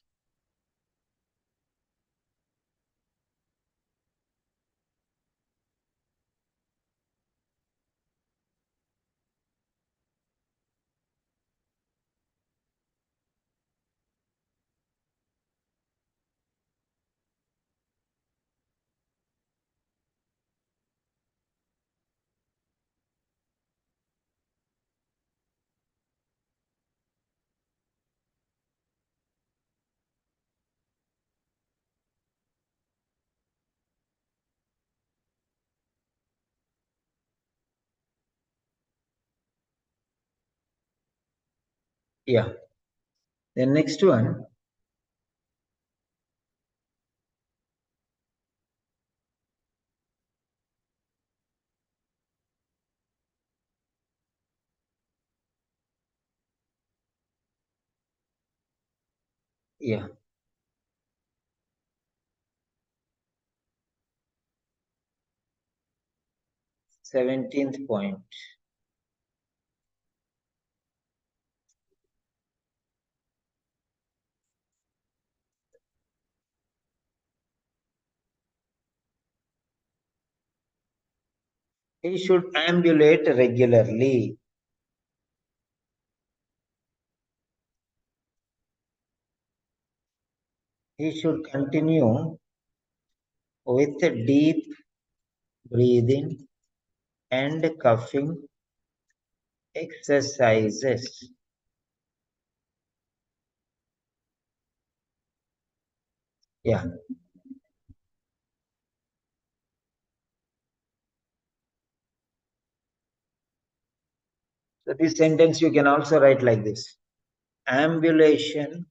Yeah. The next one. Yeah. 17th point. He should ambulate regularly. he should continue with deep breathing and coughing exercises. Yeah. So this sentence you can also write like this. Ambulation,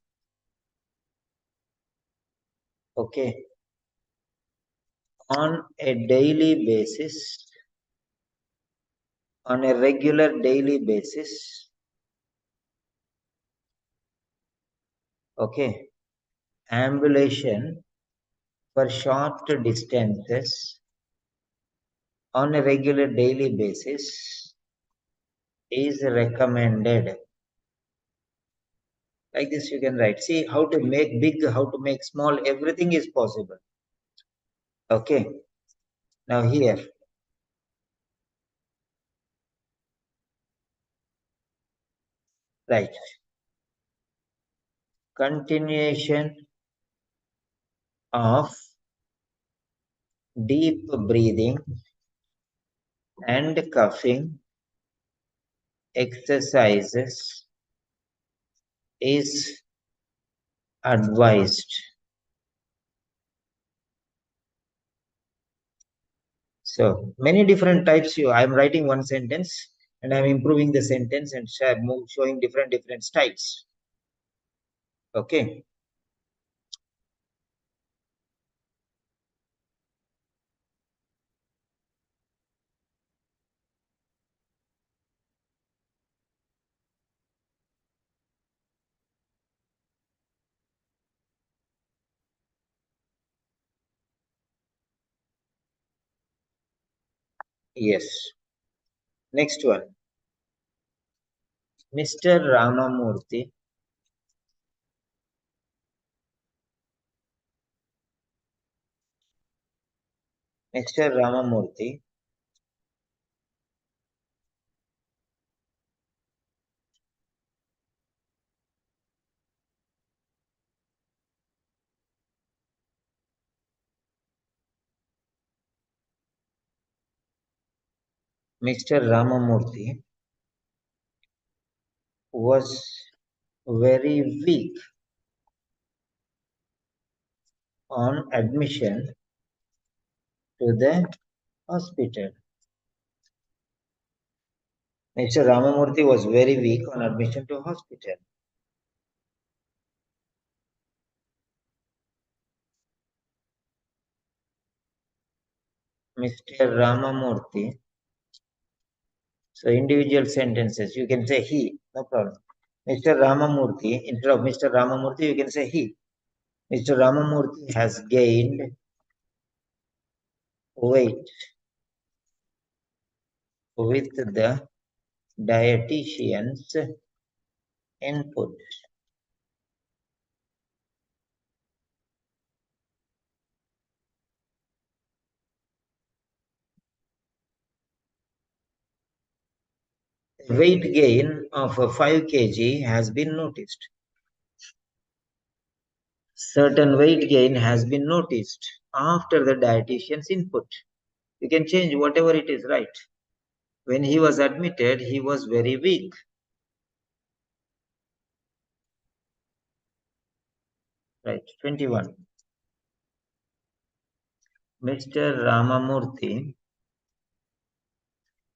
okay, on a daily basis, on a regular daily basis, okay, ambulation for short distances on a regular daily basis is recommended. Like this you can write. See how to make big, how to make small, everything is possible. Okay. Now here, right. Continuation of deep breathing and coughing exercises is advised. So many different types. I'm writing one sentence and I'm improving the sentence and showing different styles. Okay. Yes. Next one. Mr. Ramamurthy Mr. Ramamurthy Mr. Ramamurthy was very weak on admission to the hospital. Mr. Ramamurthy was very weak on admission to hospital. Mr. Ramamurthy. So individual sentences, you can say he, no problem. Mr. Ramamurthy, instead of Mr. Ramamurthy, you can say he. Mr. Ramamurthy has gained weight with the dietitian's input. Weight gain of 5 kg has been noticed. Certain weight gain has been noticed after the dietitian's input. You can change whatever it is, right? When he was admitted, he was very weak. Right, 21. Mr. Ramamurthy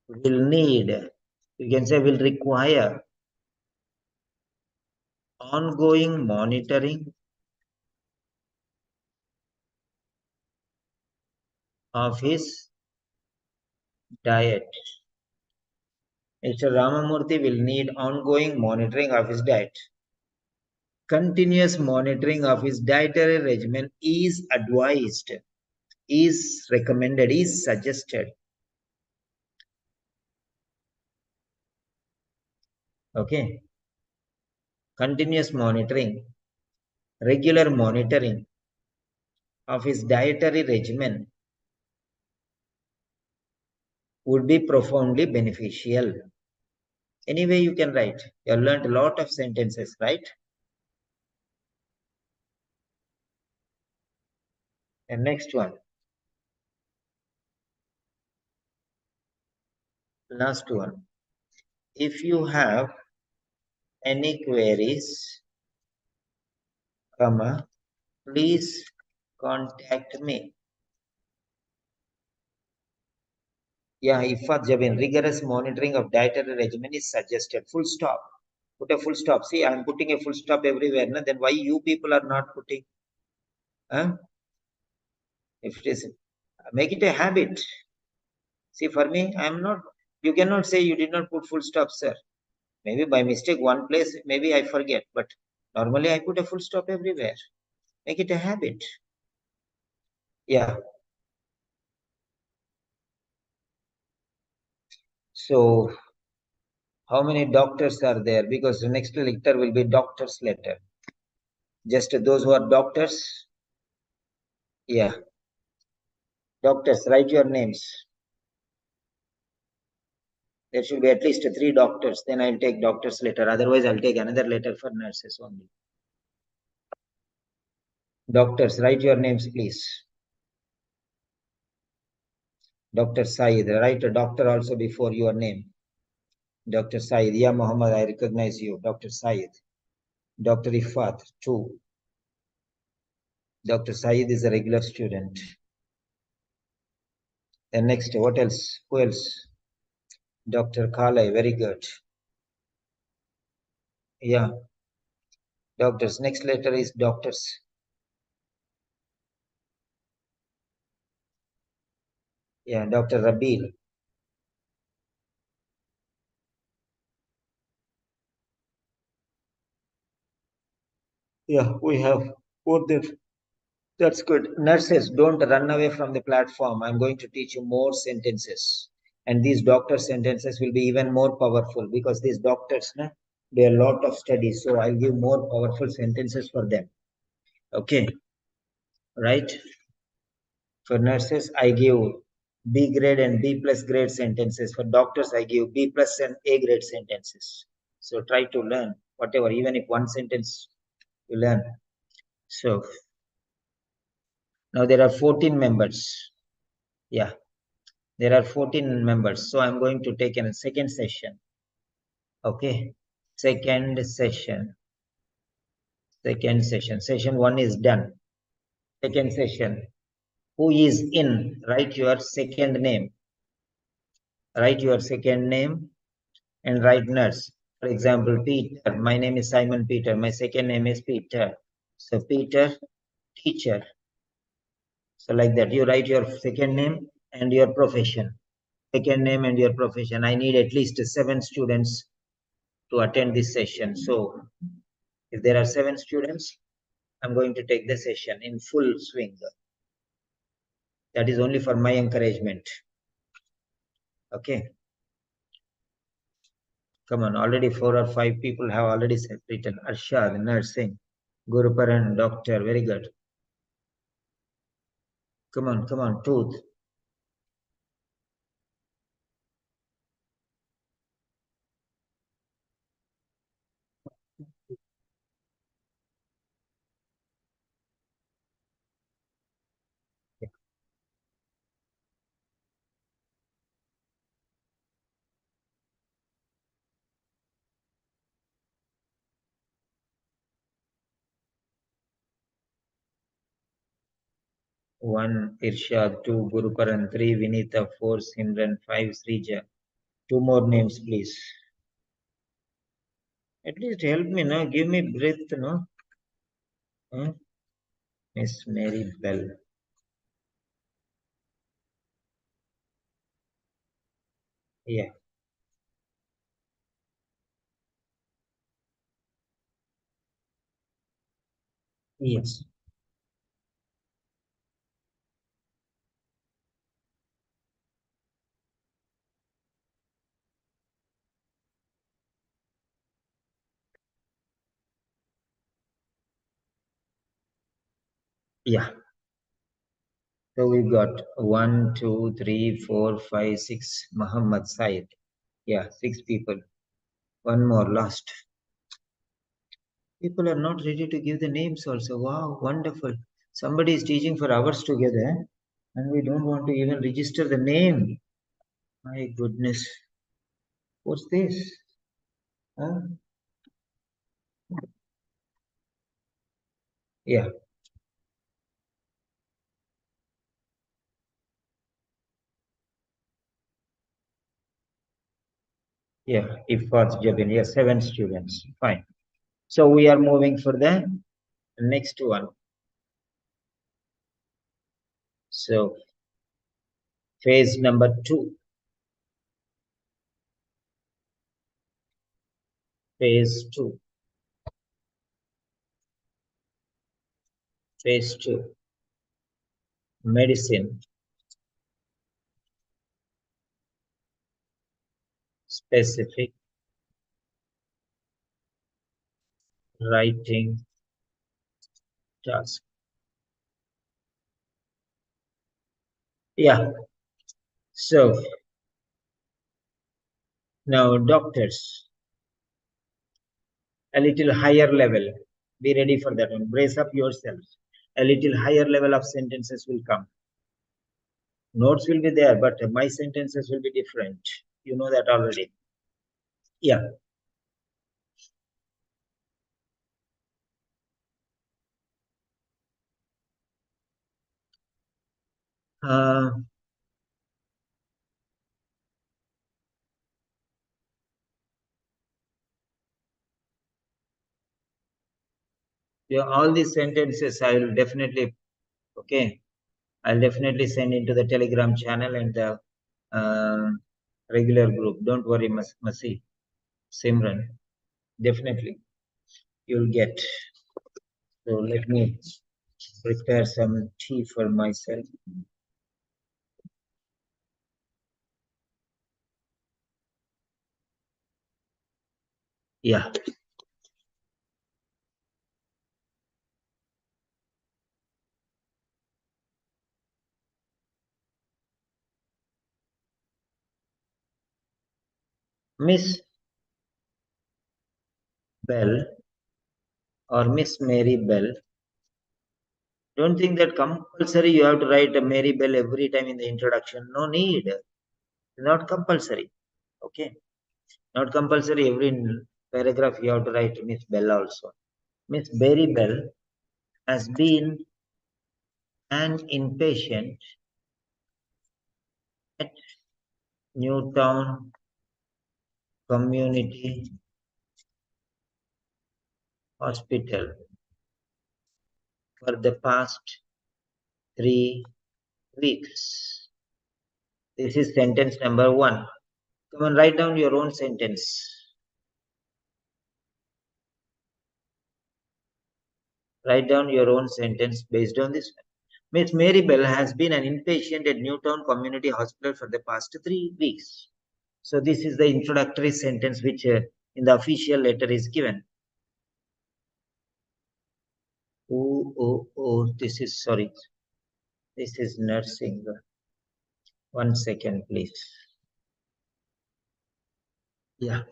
will need, you can say will require ongoing monitoring of his diet. Mr. Ramamurthy will need ongoing monitoring of his diet. Continuous monitoring of his dietary regimen is advised, is recommended, is suggested. Okay. Continuous monitoring, regular monitoring of his dietary regimen would be profoundly beneficial. Anyway, you can write. You have learned a lot of sentences, right? And next one. Last one. If you have any queries, comma, please contact me. Yeah, Ifat Jabin, rigorous monitoring of dietary regimen is suggested. Full stop. Put a full stop. See, I'm putting a full stop everywhere. No? Then why you people are not putting? Huh? If it is, make it a habit. See, for me, I'm not, you cannot say you did not put full stop, sir. Maybe by mistake, one place, maybe I forget. But normally I put a full stop everywhere. Make it a habit. Yeah. So, how many doctors are there? Because the next lecture will be doctor's letter. Just those who are doctors. Yeah. Doctors, write your names. There should be at least 3 doctors. Then I'll take doctor's letter. Otherwise, I'll take another letter for nurses only. Doctors, write your names, please. Dr. Saeed, write a doctor also before your name. Dr. Saeed, yeah, Muhammad, I recognize you. Dr. Saeed. Dr. Ifat, 2. Dr. Saeed is a regular student. And next, what else? Who else? Dr. Kalai, very good. Yeah. Doctors. Next letter is doctors. Yeah, Dr. Rabil. Yeah, we have both there. That's good. Nurses, don't run away from the platform. I'm going to teach you more sentences. And these doctor sentences will be even more powerful because these doctors, do a lot of studies. So I'll give more powerful sentences for them. Okay, right? For nurses, I give B grade and B plus grade sentences. For doctors, I give B plus and A grade sentences. So try to learn whatever, even if one sentence you learn. So now there are 14 members. Yeah, there are 14 members. So I'm going to take a second session. Okay, second session. Second session. Session 1 is done. Second session. Who is in? Write your second name. Write your second name and write nurse. For example, Peter. My name is Simon Peter. My second name is Peter. So Peter, teacher. So like that, you write your second name and your profession. Second name and your profession. I need at least 7 students to attend this session. So if there are 7 students, I'm going to take the session in full swing. That is only for my encouragement. Okay. Come on, already 4 or 5 people have already written. Arshad, nursing. Guruparan, doctor. Very good. Come on, tooth. One, Irshad. 2, Guruparan. 3, Vinita. 4, Simran. 5, Srija. 2 more names, please. At least help me, no? Give me breath, no? Huh? Miss Mary Bell. Yeah. Yes. Yeah. So we got 1, 2, 3, 4, 5, 6. Muhammad Said. Yeah, 6 people. One more, last. People are not ready to give the names also. Wow, wonderful. Somebody is teaching for hours together and we don't want to even register the name. My goodness. What's this? Huh? Yeah. Yeah. Ifat Jabin. Yeah, 7 students. Fine. So we are moving for the next one. So phase number 2. Phase 2. Phase 2. Medicine. Specific. Writing task. Yeah. So now doctors, a little higher level. Be ready for that one. Brace up yourselves. A little higher level of sentences will come. Notes will be there, but my sentences will be different. You know that already. Yeah. Uh, yeah, all these sentences I will definitely, okay, I'll definitely send into the Telegram channel and the uh, regular group. Don't worry, Masi, Simran. Definitely, you'll get. So let me prepare some tea for myself. Yeah. Miss Bell or Miss Mary Bell. Don't think that compulsory you have to write a Mary Bell every time in the introduction. No need. Not compulsory. Okay. Not compulsory every paragraph you have to write Miss Bell also. Miss Berry Bell has been an inpatient at Newtown Community Hospital for the past 3 weeks. This is sentence number 1. Come on, write down your own sentence. Write down your own sentence based on this. Miss Mary Bell has been an inpatient at Newtown Community Hospital for the past 3 weeks. So this is the introductory sentence which in the official letter is given. This is, sorry. This is nursing. 1 second, please. Yeah.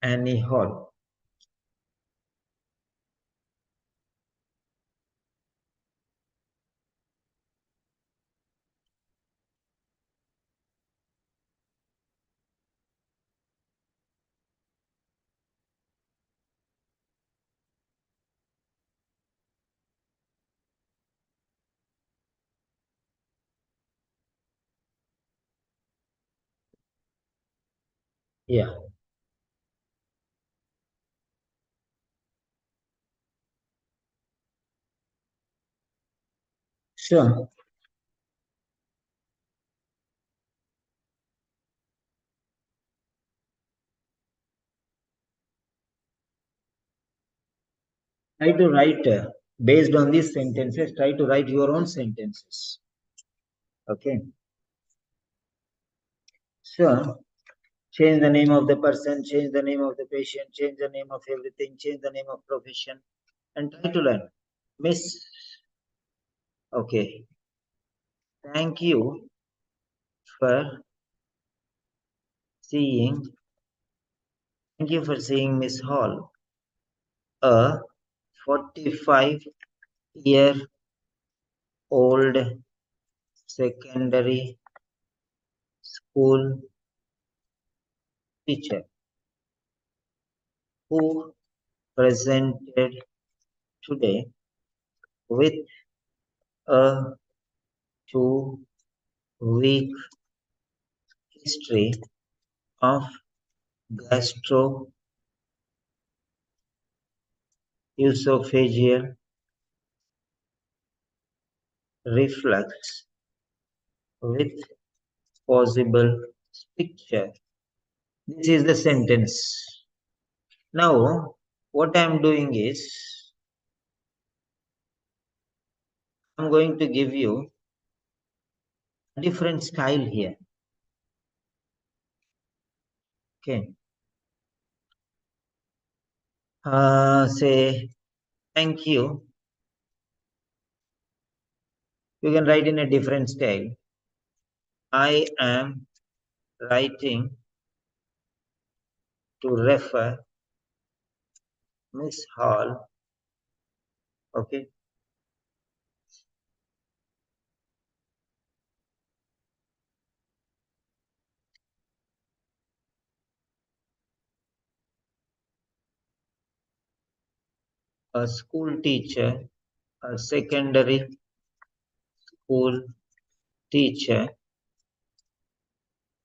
Annie Hall. Yeah. Sure. Try to write based on these sentences, try to write your own sentences. Okay. So change the name of the person, change the name of the patient, change the name of everything, change the name of profession, and try to learn. Miss, okay. Thank you for seeing. Thank you for seeing Miss Hall, a 45-year-old secondary school teacher who presented today with a 2-week history of gastroesophageal reflux with possible stricture. This is the sentence. Now, what I am doing is, I'm going to give you a different style here. Okay. Say, thank you. You can write in a different style. I am writing to refer Miss Hall. Okay. A school teacher, a secondary school teacher.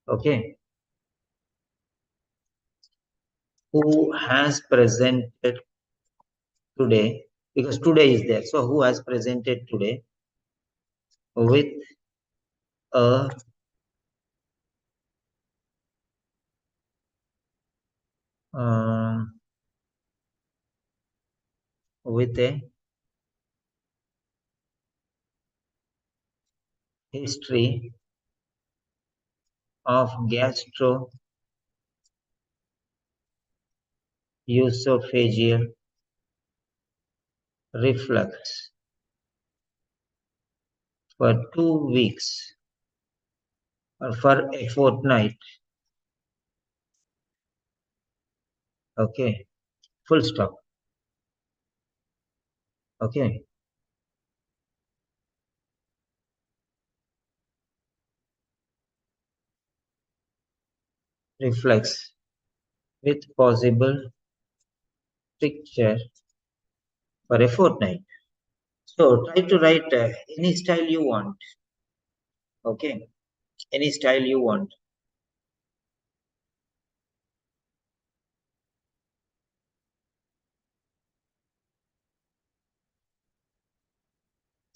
Okay. Who has presented today, because today is there. So who has presented today with a with a history of gastroesophageal reflux for 2 weeks or for a fortnight. Okay, full stop. Okay, reflux with possible stricture for a fortnight. So try to write any style you want. Okay, any style you want.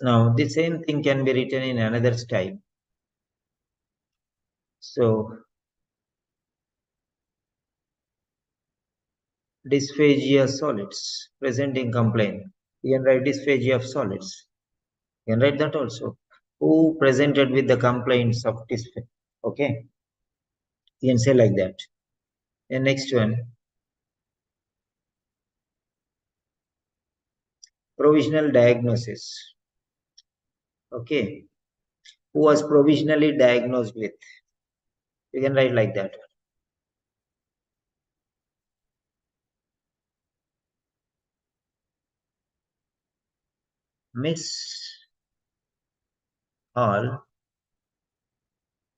Now the same thing can be written in another style. So dysphagia solids presenting complaint. You can write dysphagia of solids. You can write that also. Who presented with the complaints of dysphagia? Okay, you can say like that. And next one, provisional diagnosis. Okay, who was provisionally diagnosed with? You can write like that. Miss Hall,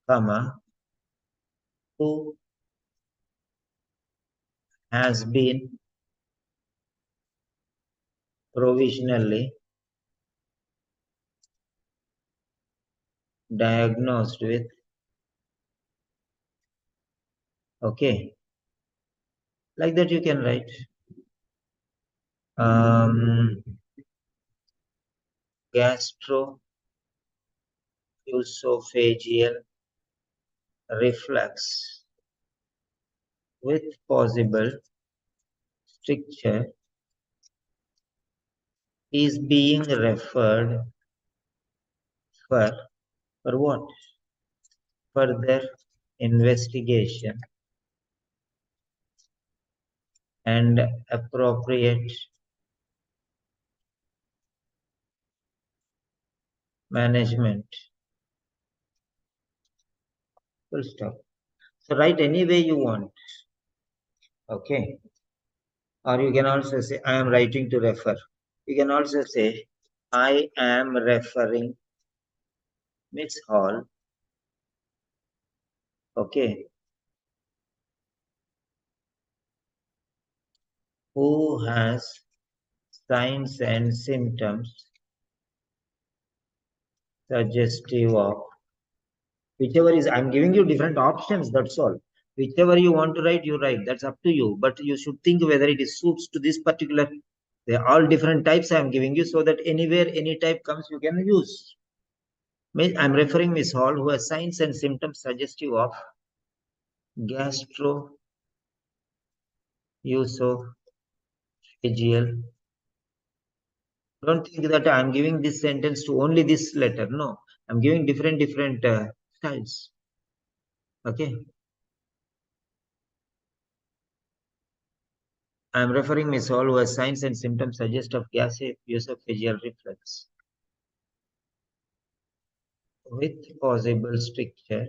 comma, who has been provisionally diagnosed with. Okay, like that you can write. Gastroesophageal reflux with possible stricture is being referred for what? Further investigation and appropriate management. Full stop. So write any way you want. Okay. Or you can also say, I am writing to refer. You can also say, I am referring Miss Hall. Okay. Who has signs and symptoms suggestive of whichever is, I'm giving you different options, that's all. Whichever you want to write, you write. That's up to you. But you should think whether it is suits to this particular. They're all different types I'm giving you so that anywhere any type comes, you can use. I'm referring Miss Hall who has signs and symptoms suggestive of gastroesophageal. Don't think that I'm giving this sentence to only this letter. No, I'm giving different styles. Okay. I'm referring Miss Hall who has signs and symptoms suggest of gastroesophageal reflux with possible stricture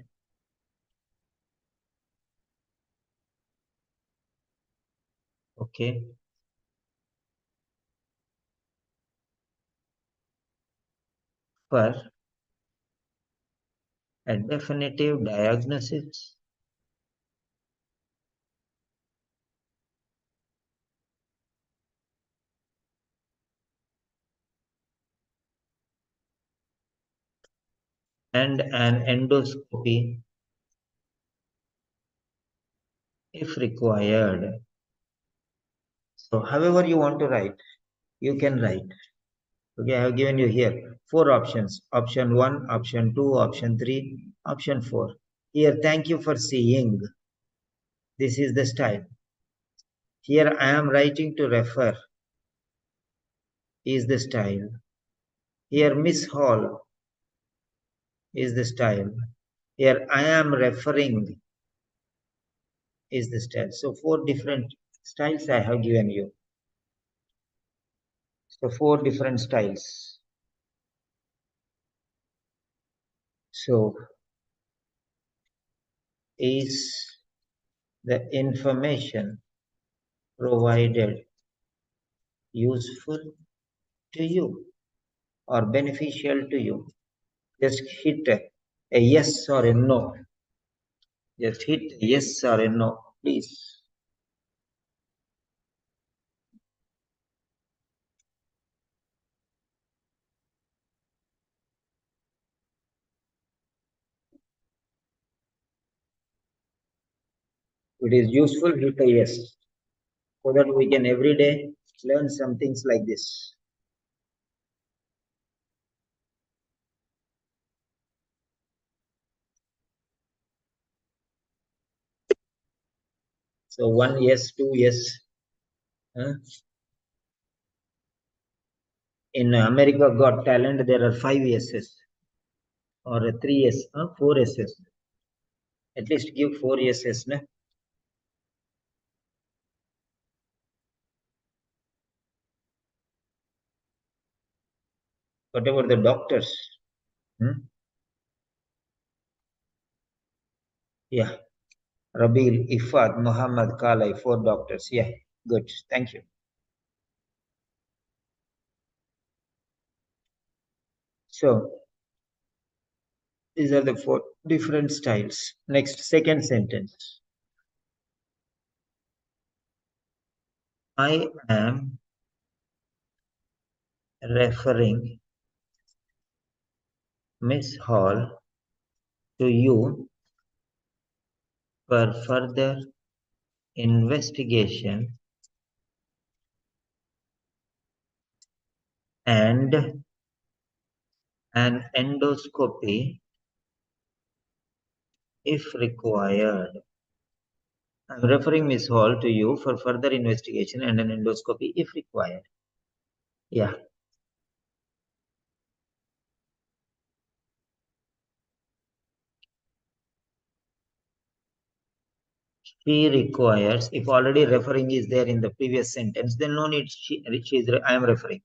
okay for a definitive diagnosis and an endoscopy if required. So however you want to write, you can write. Okay, I have given you here 4 options. Option 1, option 2, option 3, option 4. Here, thank you for seeing. This is the style. Here I am writing to refer is the style. Here Miss Hall is the style. Here I am referring is the style. So 4 different styles I have given you. So 4 different styles. So is the information provided useful to you or beneficial to you? Just hit a yes or a no. Just hit a yes or a no, please. It is useful, hit a yes. So that we can every day learn some things like this. So 1 yes, 2 yes. In America Got Talent, there are 5 yeses or 3 yes, 4 yeses. At least give 4 yeses. Ne? What about the doctors? Yeah. Rabil, Ifad, Muhammad, Kalai, 4 doctors. Yeah, good. Thank you. So, these are the 4 different styles. Next, second sentence. I am referring Miss Hall to you for further investigation and an endoscopy if required. I'm referring Miss Hall to you for further investigation and an endoscopy if required. Yeah. She requires, if already referring is there in the previous sentence, then no need I am referring.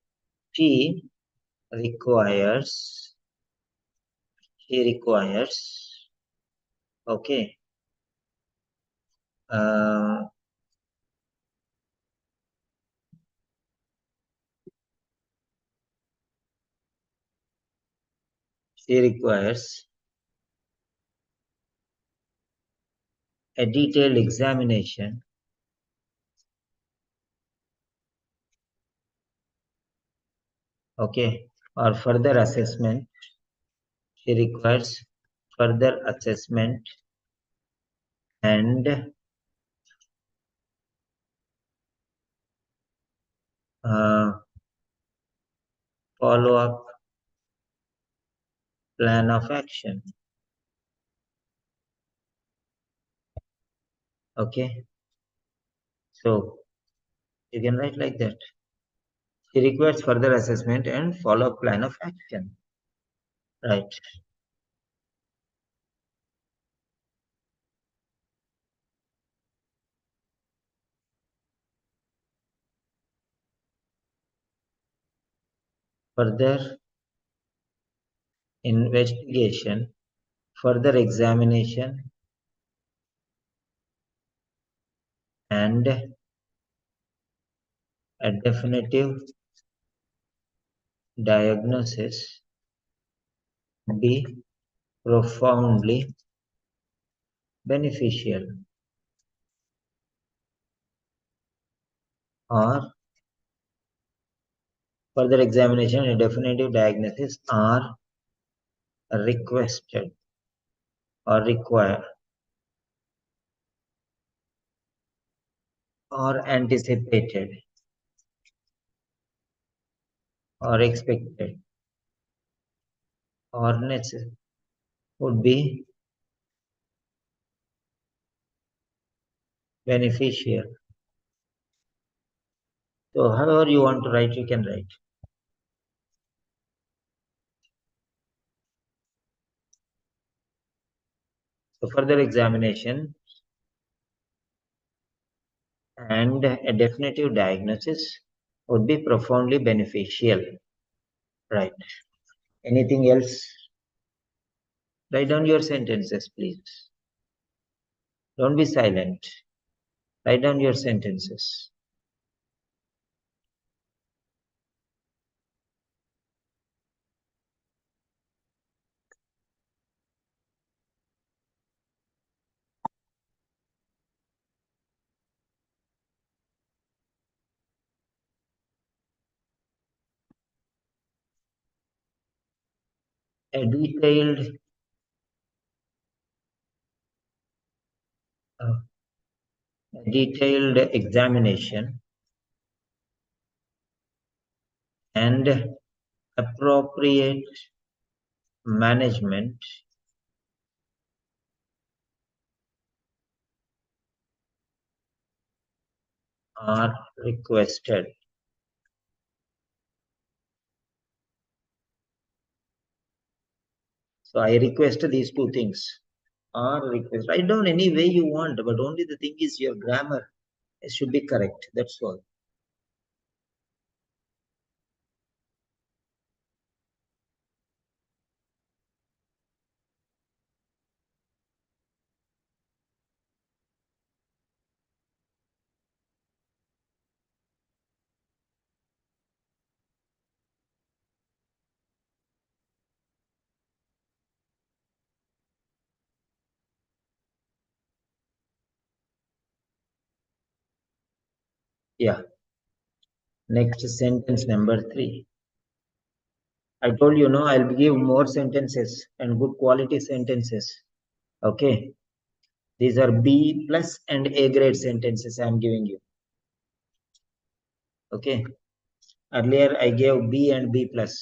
She requires, okay, she requires a detailed examination okay, or further assessment. She requires further assessment and follow-up plan of action. Okay, so you can write like that. She requires further assessment and follow-up plan of action. Right. Further investigation, further examination, and a definitive diagnosis be profoundly beneficial, or further examination and definitive diagnosis are requested or required or anticipated or expected or necessary would be beneficial. So however you want to write, you can write. So further examination and a definitive diagnosis would be profoundly beneficial. Right. Anything else? Write down your sentences, please. Don't be silent. Write down your sentences. A detailed examination and appropriate management are requested. So I request these two things. Are request. Write down any way you want, but only the thing is your grammar should be correct. That's all. Yeah. Next sentence number 3. I told you, no, I'll give more sentences and good quality sentences. Okay. These are B plus and A grade sentences I'm giving you. Okay. Earlier I gave B and B plus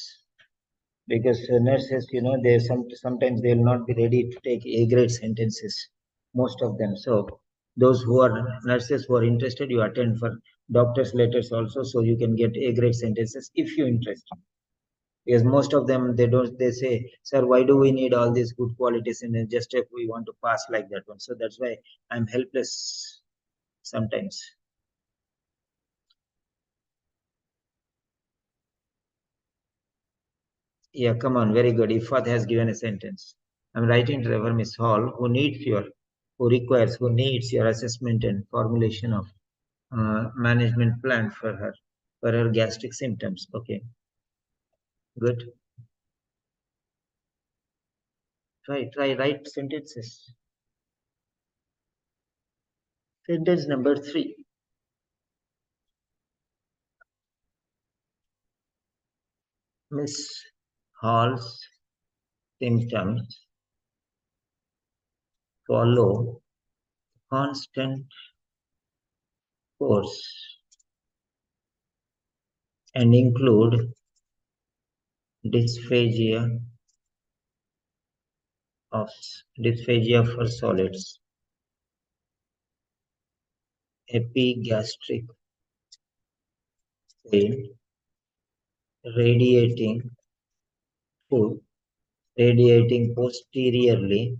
because nurses, they sometimes they will not be ready to take A grade sentences, most of them. So those who are nurses who are interested, you attend for doctor's letters also, so you can get A grade sentences if you're interested. Because most of them, they say, sir, why do we need all these good qualities in just if we want to pass like that one? So that's why I'm helpless sometimes. Yeah, come on, very good. Ifat has given a sentence. I'm writing to Reverend Miss Hall, who needs your assessment and formulation of management plan for her gastric symptoms. Okay, good. Write sentences. Sentence number 3. Miss Hall's symptoms follow constant course and include dysphagia for solids, epigastric pain, radiating food, radiating posteriorly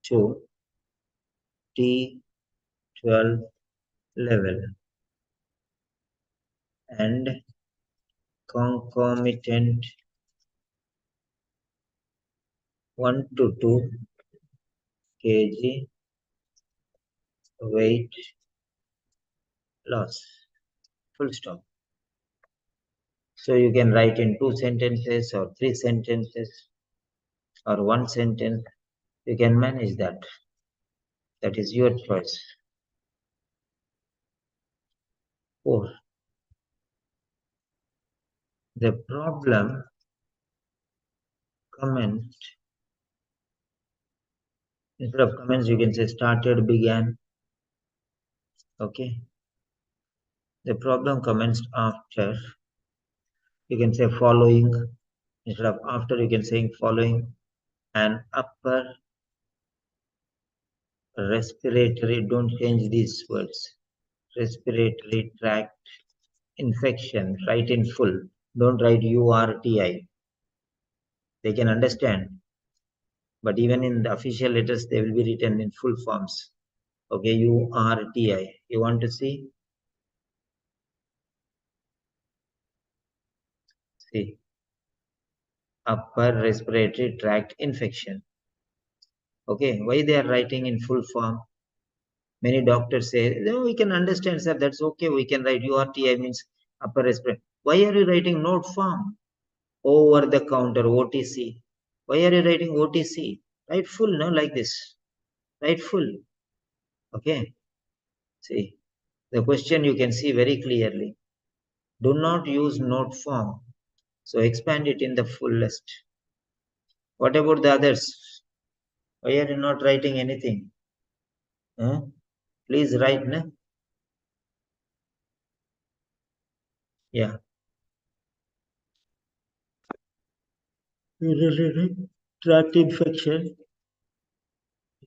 to T12 level, and concomitant 1 to 2 kg weight loss. Full stop. So you can write in 2 sentences or 3 sentences or 1 sentence. You can manage that. That is your choice. 4. The problem commenced. Instead of commenced, you can say started, began. Okay. The problem commenced after. You can say following. Instead of after, you can say following an upper respiratory. Don't change these words. Respiratory tract infection. Write in full. Don't write URTI. They can understand. But even in the official letters, they will be written in full forms. Okay, URTI. You want to see? See. Upper respiratory tract infection. Okay, why they are writing in full form? Many doctors say, no, we can understand, sir, that's okay. We can write URTI means upper respiratory. Why are you writing note form? Over the counter, OTC. Why are you writing OTC? Write full, no, like this. Write full. Okay. See, the question you can see very clearly. Do not use note form. So expand it in the fullest. What about the others? Why are you not writing anything? Huh? Please write, no? Yeah. Tract infection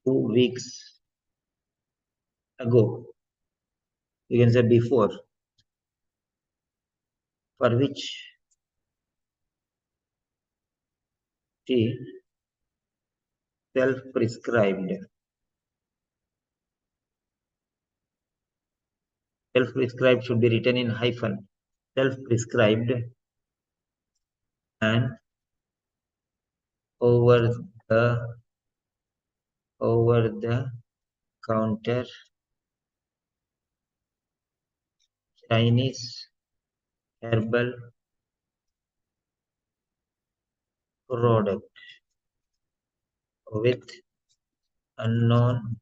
2 weeks ago. You can say before. For which she self-prescribed. Self-prescribed should be written in hyphen. Self-prescribed and over the counter Chinese herbal product with unknown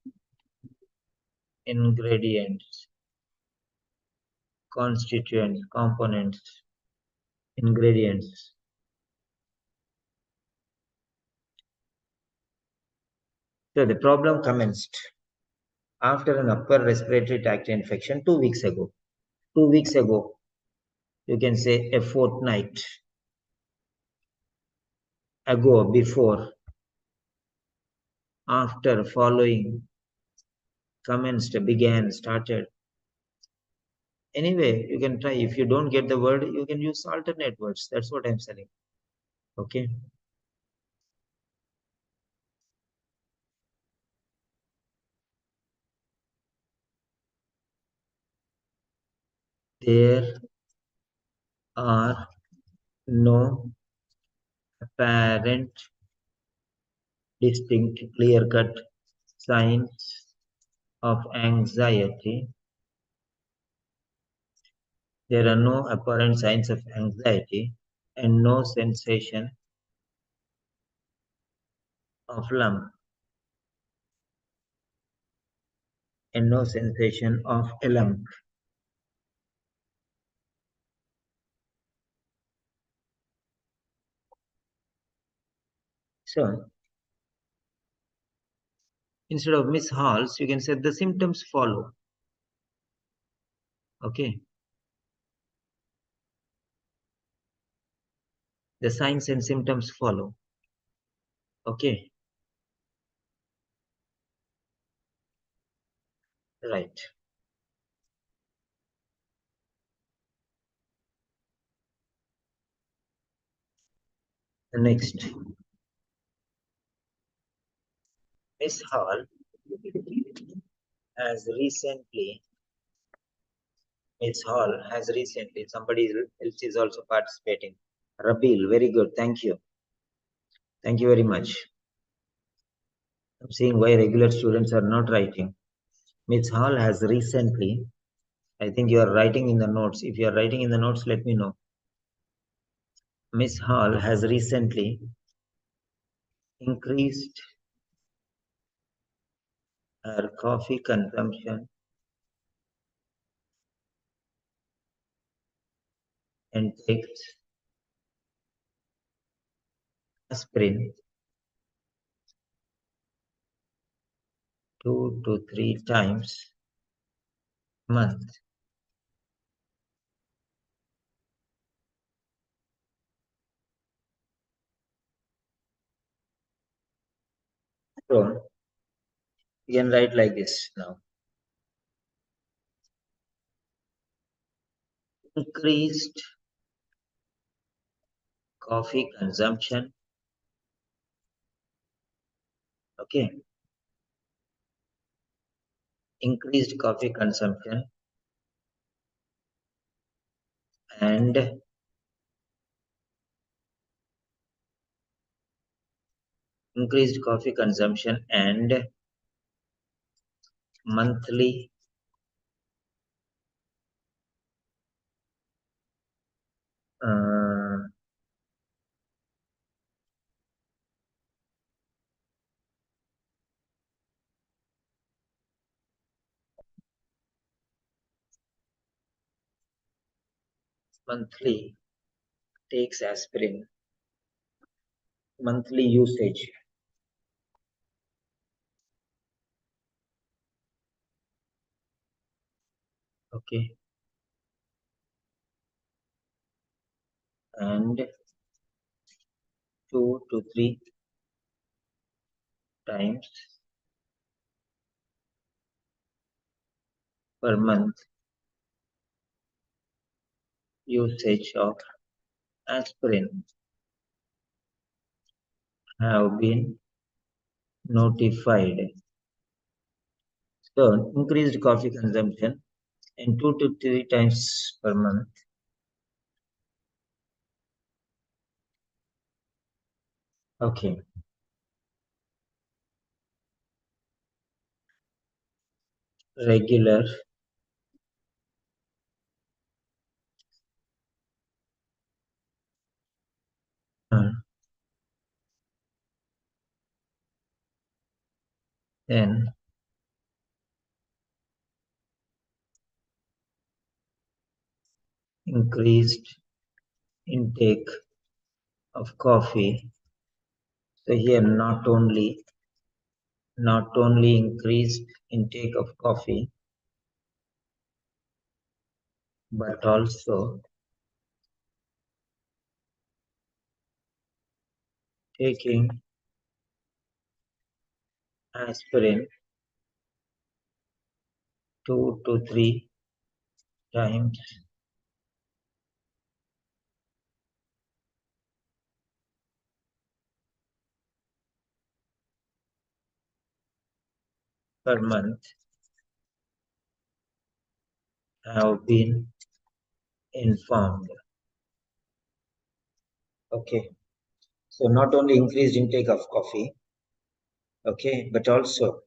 ingredients, constituents, components, ingredients. So the problem commenced after an upper respiratory tract infection 2 weeks ago. 2 weeks ago, you can say a fortnight ago, before, after, following, commenced, began, started. Anyway, you can try. If you don't get the word, you can use alternate words. That's what I'm saying. Okay. There are no apparent, distinct, clear-cut signs of anxiety. There are no apparent signs of anxiety and no sensation of lump and no sensation of a lump. So instead of Miss Halls, you can say the symptoms follow. Okay. The signs and symptoms follow. Okay. Right. Next, Miss Hall has recently, Miss Hall has recently, somebody else is also participating. Rabil, very good. Thank you. Thank you very much. I'm seeing why regular students are not writing. Miss Hall has recently, I think you are writing in the notes. If you are writing in the notes, let me know. Miss Hall has recently increased her coffee consumption and takes aspirin 2 to 3 times a month. So you can write like this now. Increased coffee consumption. Okay. Increased coffee consumption and increased coffee consumption and monthly uh, monthly takes aspirin, monthly usage. Okay. And 2 to 3 times per month usage of aspirin have been notified. So increased coffee consumption and 2 to 3 times per month. Okay. Regular then increased intake of coffee. So here not only increased intake of coffee, but also taking aspirin 2 to 3 times per month have been informed. Okay. So not only increased intake of coffee, okay, but also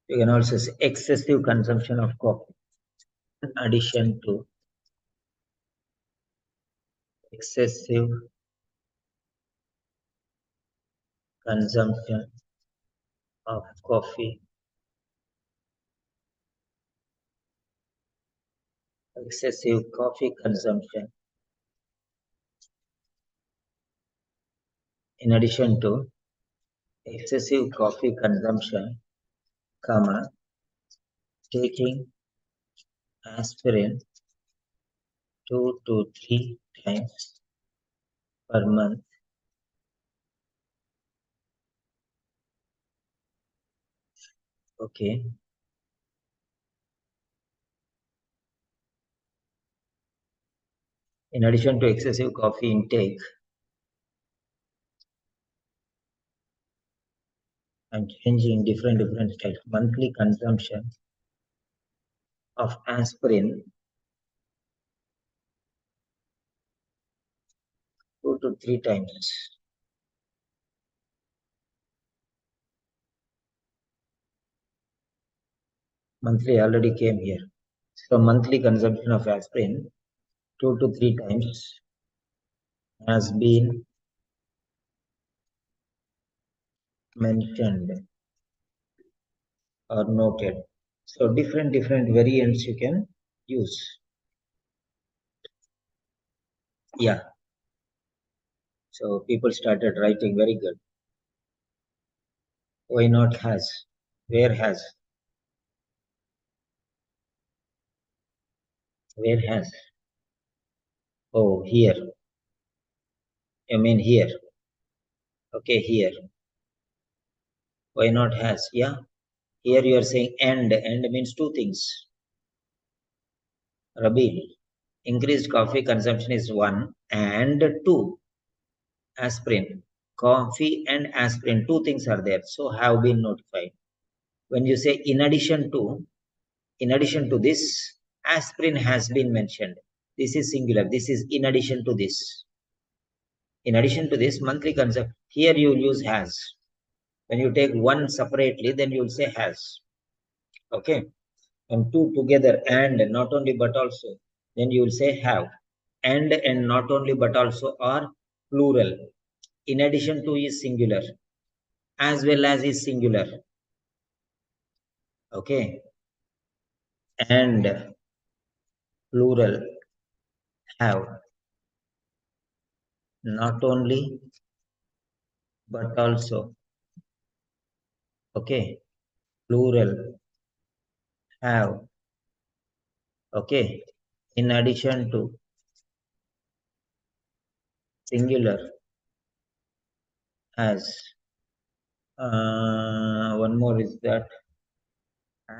you can also say excessive consumption of coffee in addition to excessive consumption of coffee, excessive coffee consumption in addition to excessive coffee consumption, comma, taking aspirin 2 to 3 times per month. Okay. In addition to excessive coffee intake, I'm changing different styles. Monthly consumption of aspirin 2 to 3 times. Monthly already came here. So monthly consumption of aspirin 2 to 3 times has been mentioned or noted. So different variants you can use. Yeah. So people started writing very good. Why not has? Where has? Where has? Oh, here. I mean here. Okay, here. Why not has? Yeah. Here you are saying and. And means two things. Rabi, increased coffee consumption is one, and two, aspirin. Coffee and aspirin, two things are there. So have been notified. When you say in addition to this, aspirin has been mentioned. This is singular. This is in addition to this. In addition to this, monthly consumption. Here you will use has. When you take one separately, then you will say has. Okay. And two together, and not only but also, then you will say have. And not only but also are plural. In addition to is singular, as well as is singular. Okay. And plural have. Not only but also. Okay. Plural have. Okay. In addition to singular has. One more is that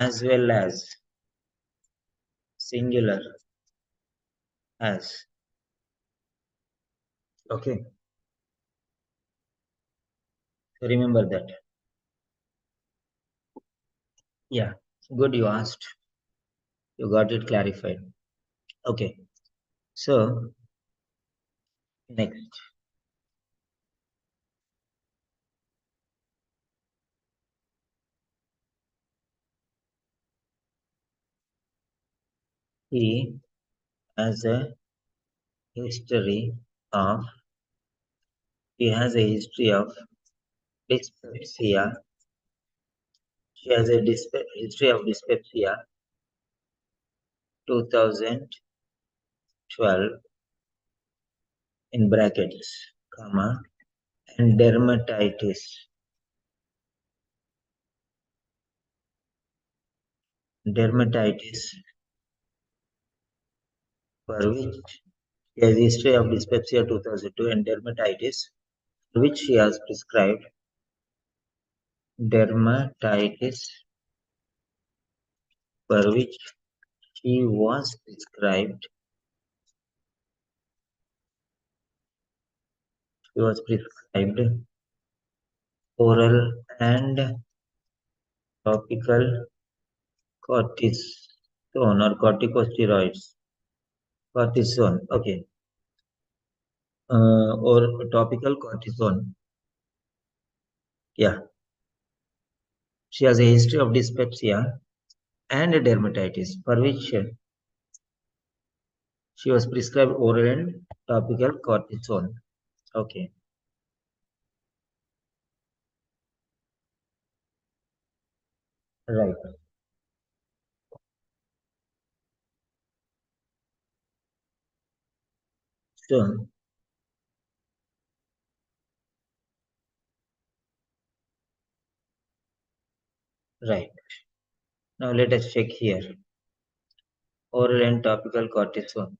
as well as singular as. Okay. So remember that. Yeah. Good you asked. You got it clarified. Okay. So next. He has a history of he has a history of dyspepsia. She has a history of dyspepsia 2012 in brackets, comma, and dermatitis. Dermatitis for which she has history of dyspepsia 2002 and dermatitis which she has prescribed dermatitis, for which she was prescribed oral and topical cortisone or corticosteroids. Cortisone, okay. Or topical cortisone. Yeah. She has a history of dyspepsia and dermatitis, for which she was prescribed oral and topical cortisone. Okay. Right. So, right. Now let us check here. Oral and topical cortisone.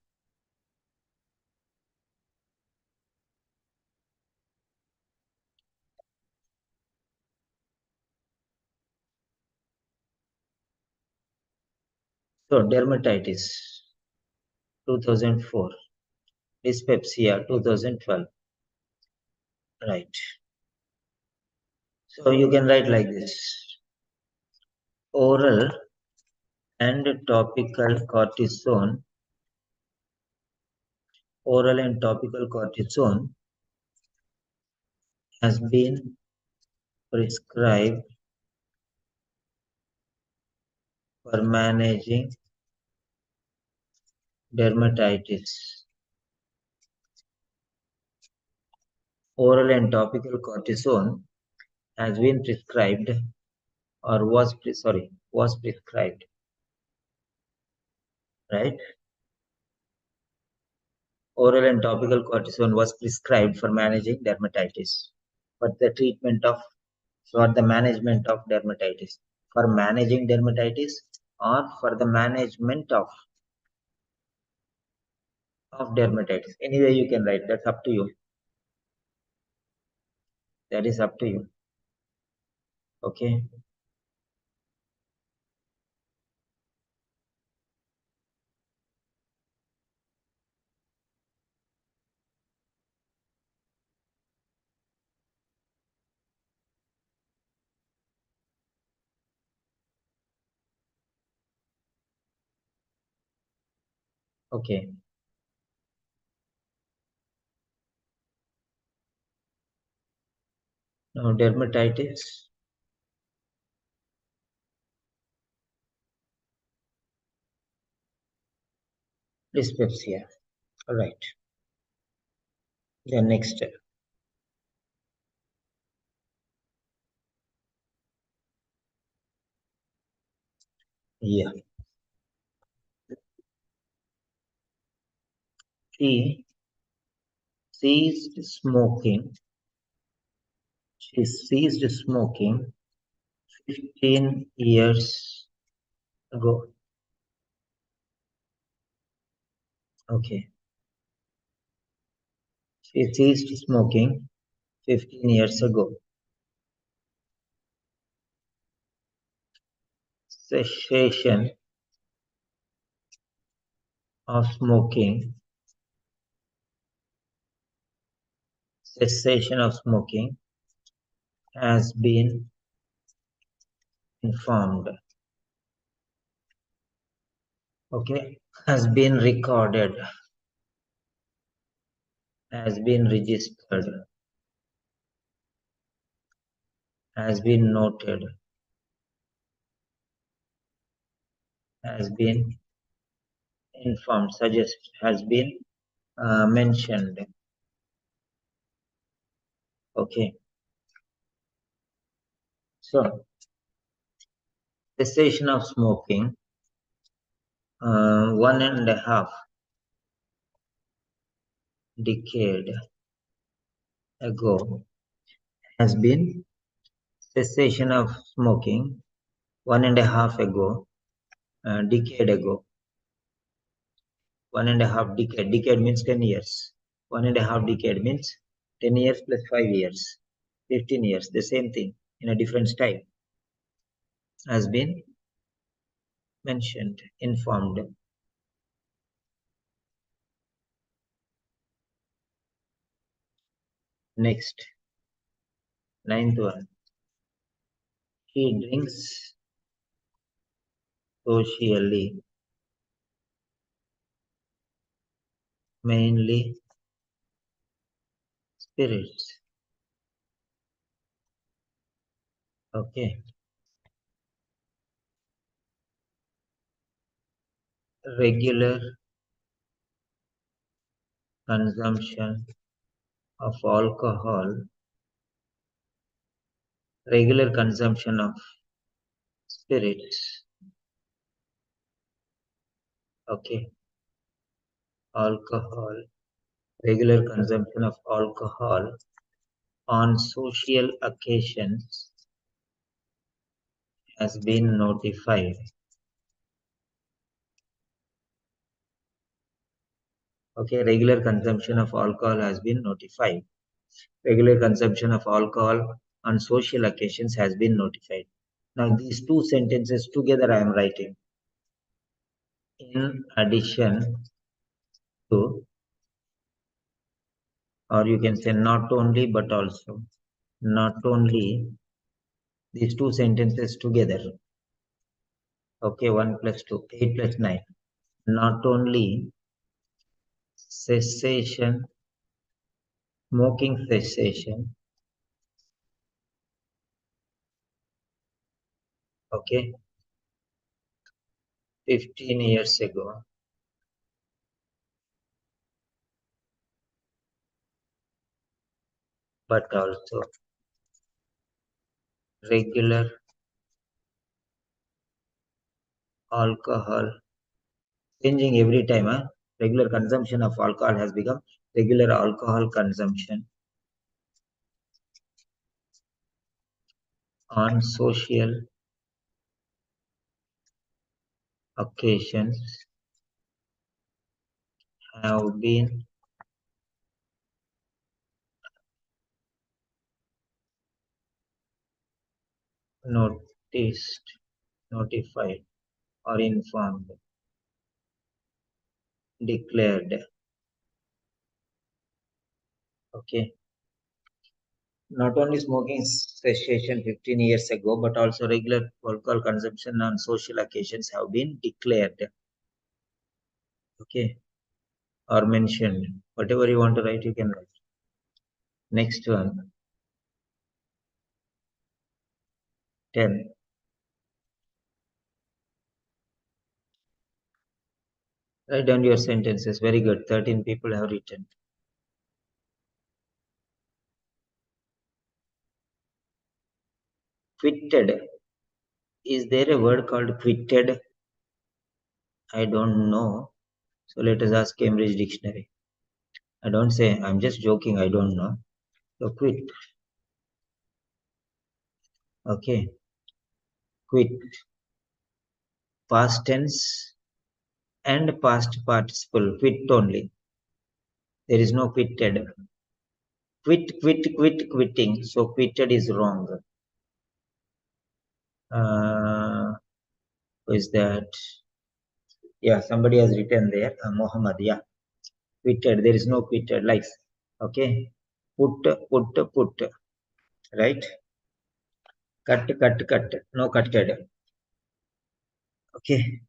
So, dermatitis 2004, dyspepsia 2012. Right. So you can write like this. Oral and topical cortisone. Oral and topical cortisone has been prescribed for managing dermatitis. Oral and topical cortisone has been prescribed or was prescribed, right? Oral and topical cortisone was prescribed for managing dermatitis. But the treatment of, for the management of dermatitis, for managing dermatitis or for the management of dermatitis. Anyway, you can write, that's up to you. That is up to you. Okay. Okay. Now dermatitis, dyspepsia. All right. The next step. Yeah. She ceased smoking. She ceased smoking 15 years ago. Okay. She ceased smoking 15 years ago. Cessation of smoking. Cessation of smoking has been informed. Okay. Has been recorded. Has been registered. Has been noted. Has been informed. Suggest. Has been mentioned. Okay. So, cessation of smoking, 1.5 decade ago has been cessation of smoking 1.5 ago, decade ago, 1.5 decade. Decade means 10 years. 1.5 decade means 10 years plus 5 years, 15 years, the same thing in a different style has been mentioned, informed. Next, ninth one. He drinks socially, mainly spirits. Okay. Regular consumption of alcohol, regular consumption of spirits. Okay. Alcohol, regular consumption of alcohol on social occasions has been notified. Okay, regular consumption of alcohol has been notified. Regular consumption of alcohol on social occasions has been notified. Now, these two sentences together I am writing. In addition to, or you can say not only but also, not only these two sentences together. Okay, 1 plus 2, 8 plus 9. Not only cessation, smoking cessation, okay, 15 years ago, but also regular alcohol, changing every time. Regular consumption of alcohol has become regular alcohol consumption on social occasions have been noticed, notified, or informed, declared. Okay. Not only smoking cessation 15 years ago, but also regular alcohol consumption on social occasions have been declared. Okay. Or mentioned. Whatever you want to write, you can write. Next one. 10. Write down your sentences. Very good. 13 people have written. Quitted. Is there a word called quitted? I don't know. So let us ask Cambridge Dictionary. I don't say, I'm just joking, I don't know. So quit. Okay. Quit. Past tense and past participle. Quit only. There is no quitted. Quitting. So quitted is wrong. Who is that? Yeah, somebody has written there. Muhammad. Yeah. Quitted. There is no quitted. Like, okay. Put. Right? Cut. No cutted. Okay.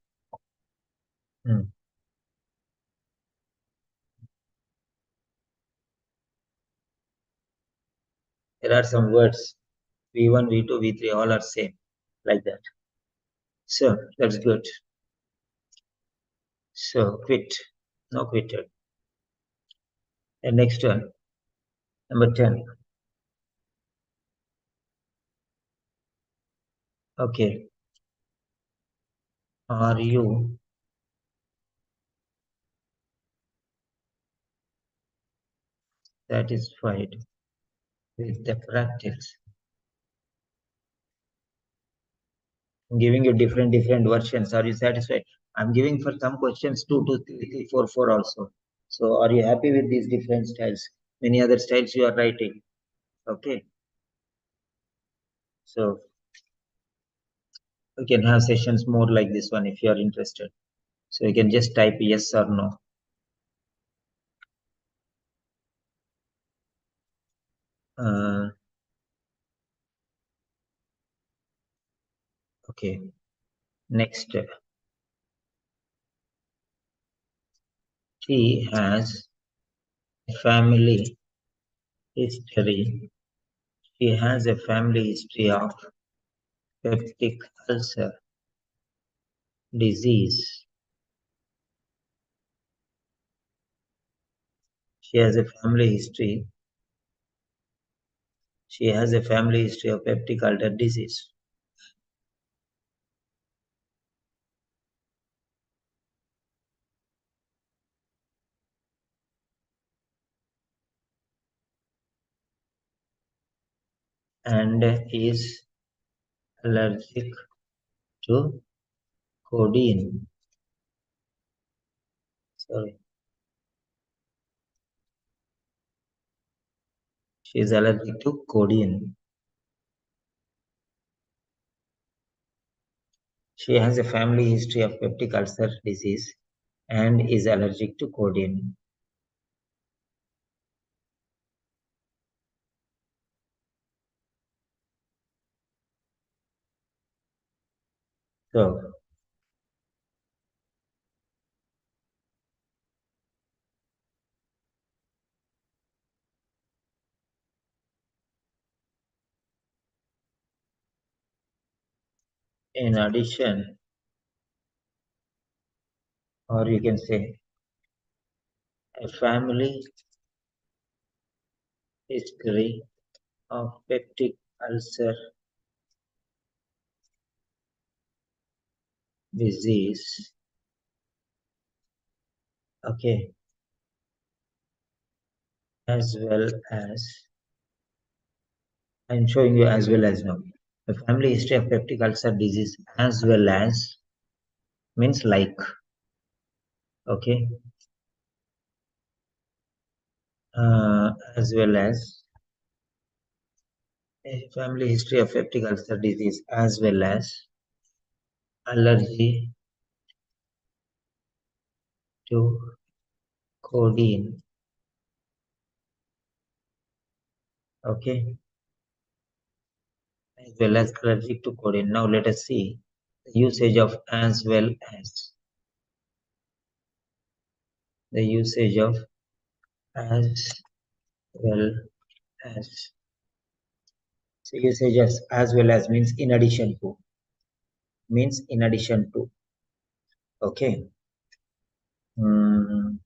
There are some words. V1, V2, V3, all are same. Like that. So that's good. So quit. No quitted. And next one. Number 10. Okay. Are you satisfied with the practice? I'm giving you different versions. Are you satisfied? I'm giving for some questions 2, 2, 3, 3, 4, 4 also. So are you happy with these different styles? many other styles you are writing. Okay. So we can have sessions more like this one if you are interested. So you can just type yes or no. Okay. Next, she has a family history. She has a family history of peptic ulcer disease. She has a family history. She has a family history of peptic ulcer disease. And is allergic to codeine. Sorry. She is allergic to codeine. She has a family history of peptic ulcer disease and is allergic to codeine. So, in addition, or you can say a family history of peptic ulcer disease. Okay, as well as I'm showing you as well as now. The family history of peptic ulcer disease as well as means like. Okay, as well as a family history of peptic ulcer disease as well as allergy to codeine. Okay, as well as allergic to codeine. Now let us see the usage of as well as. The usage of as well as. So usage as well as means in addition to. Means in addition to. Okay. Mm,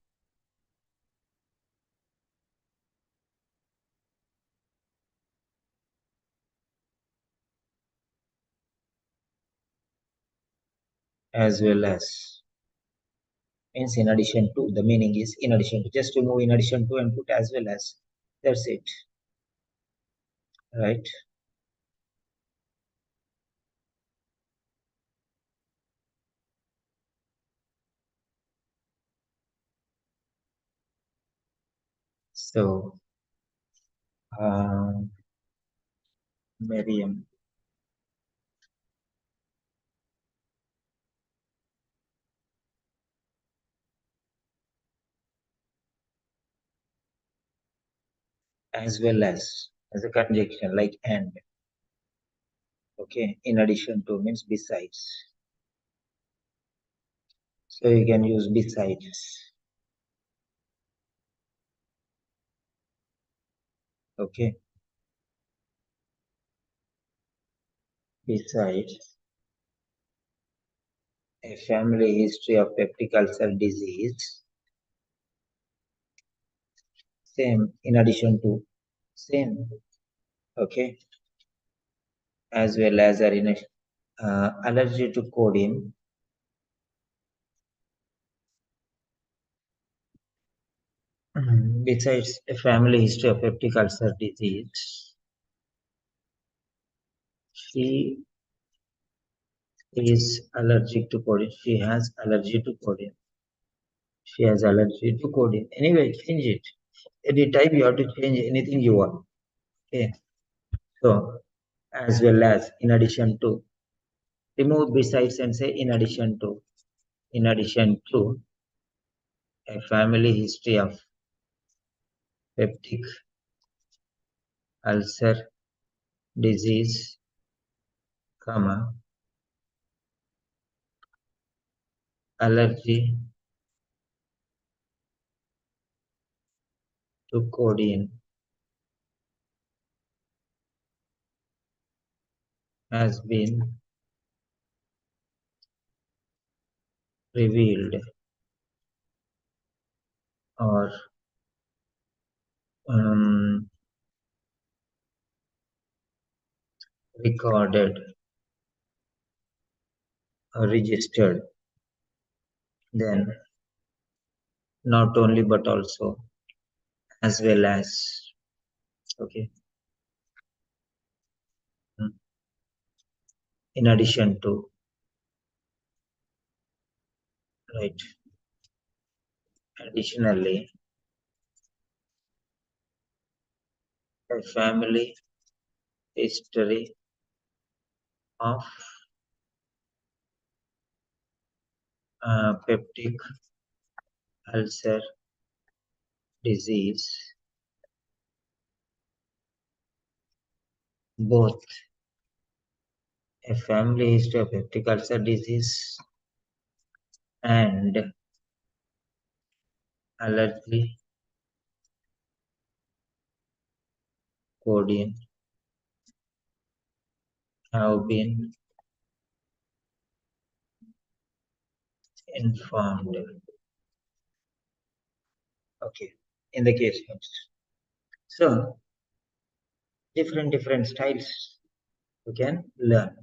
as well as means in addition to. The meaning is in addition to. Just remove in addition to and put as well as. That's it. Right. So Miriam as a conjunction like and. Okay. In addition to means besides. So you can use besides. Okay. Besides a family history of peptic ulcer disease. Same in addition to same. Okay. As well as are in a, allergy to codeine. Besides a family history of peptic ulcer disease, she is allergic to codeine. She has allergy to codeine. She has allergy to codeine. Anyway, change it. Any time you have to change anything you want. Okay. So as well as in addition to, remove besides and say in addition to. In addition to a family history of peptic ulcer disease, comma, allergy to codeine has been revealed or um, recorded or registered, then not only but also as well as, okay, in addition to, right, additionally, a family history of peptic ulcer disease, both a family history of peptic ulcer disease and allergy codeine have been informed. Okay, in the case notes. So different styles you can learn.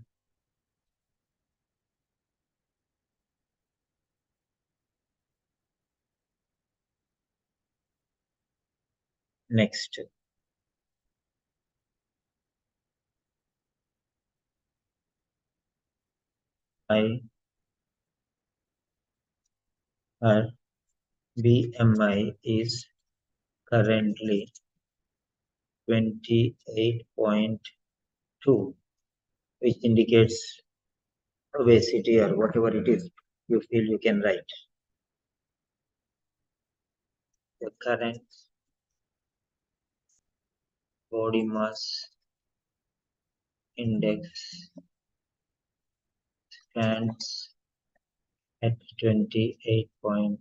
Next, her BMI is currently 28.2, which indicates obesity or whatever it is you feel you can write. The current body mass index stands at 28.2.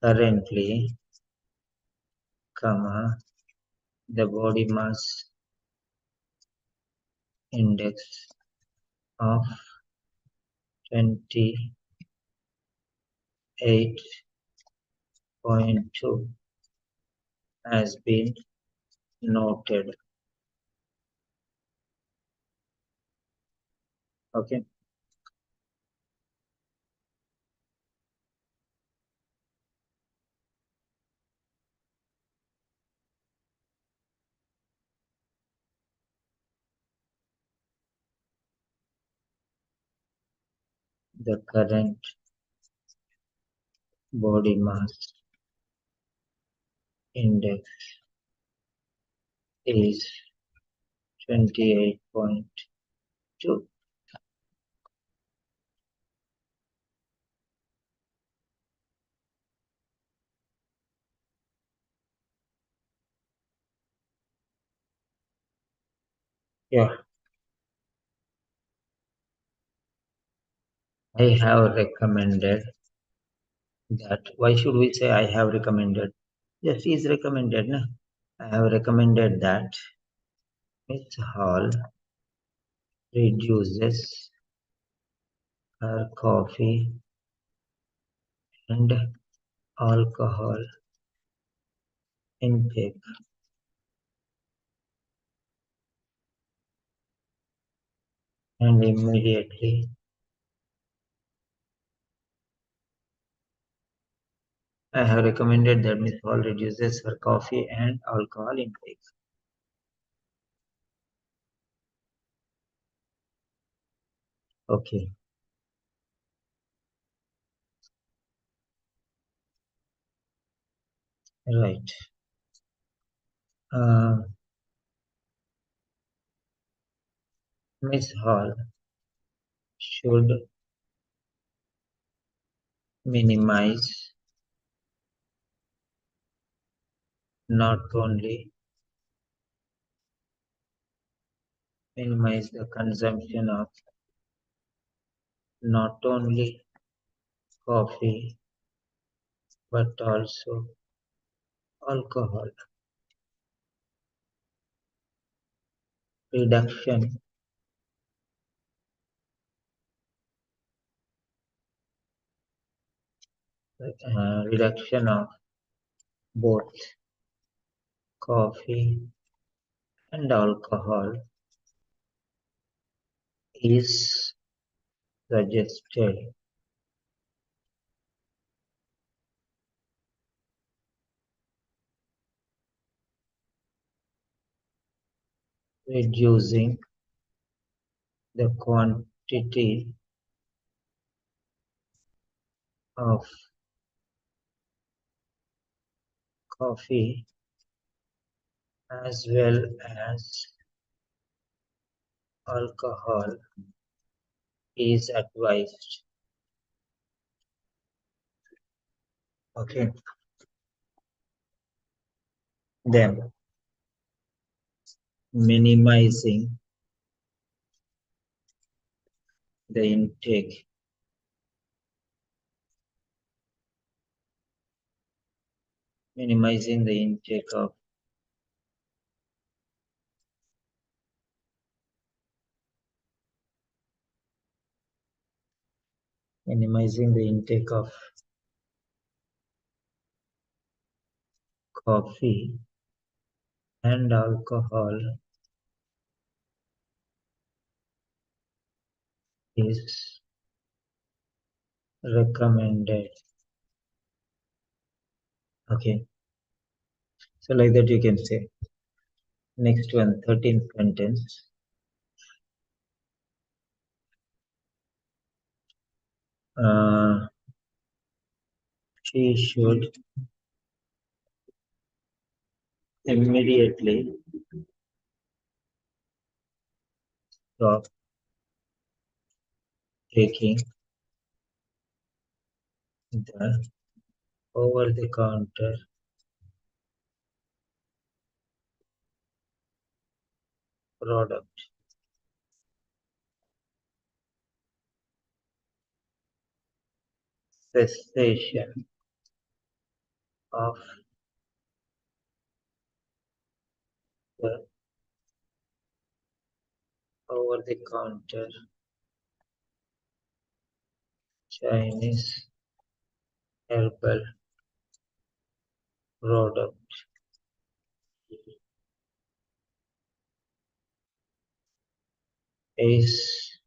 Currently, comma, the body mass index of 28.2 has been noted. Okay. The current body mass index is 28.2. Yeah, I have recommended that. Why should we say I have recommended? Yes, is recommended. Na? I have recommended that Miss Hall reduces her coffee and alcohol intake. And immediately I have recommended that Miss Hall reduces her coffee and alcohol intake. Okay. Right. Uh, Miss Hall should minimize not only minimize the consumption of not only coffee but also alcohol. Reduction reduction of both coffee and alcohol is suggested. Reducing the quantity of coffee as well as alcohol is advised. Okay. Then minimizing the intake minimizing the intake of minimizing the intake of coffee and alcohol is recommended. Okay, so like that you can say. Next one, 13th sentence. She should immediately stop taking the over-the-counter product. Cessation of the over-the-counter Chinese herbal product is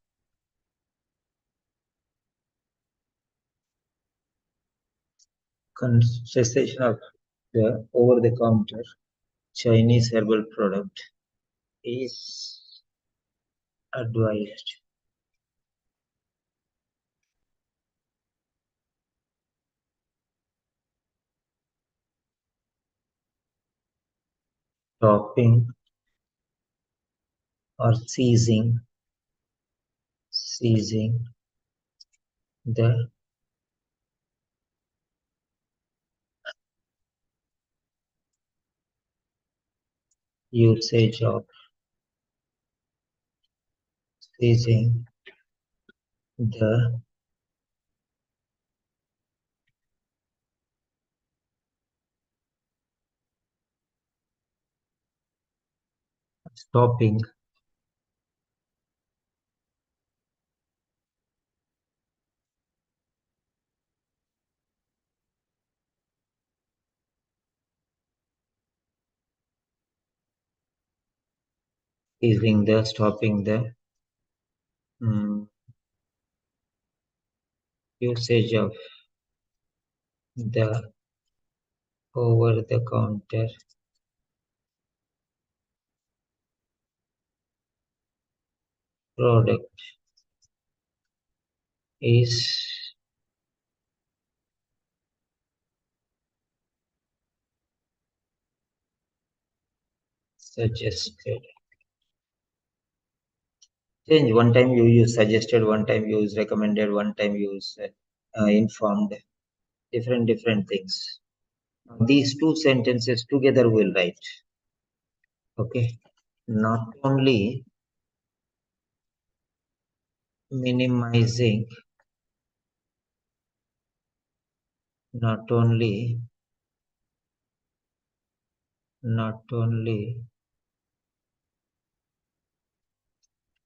cessation of the over-the-counter Chinese herbal product is advised. Stopping or ceasing the usage of ceasing the stopping ceasing the stopping the usage of the over-the-counter product is Suggested. Change. One time you use suggested, one time you use recommended, one time you use informed. Different things. These two sentences together will write. Okay. Not only minimizing, not only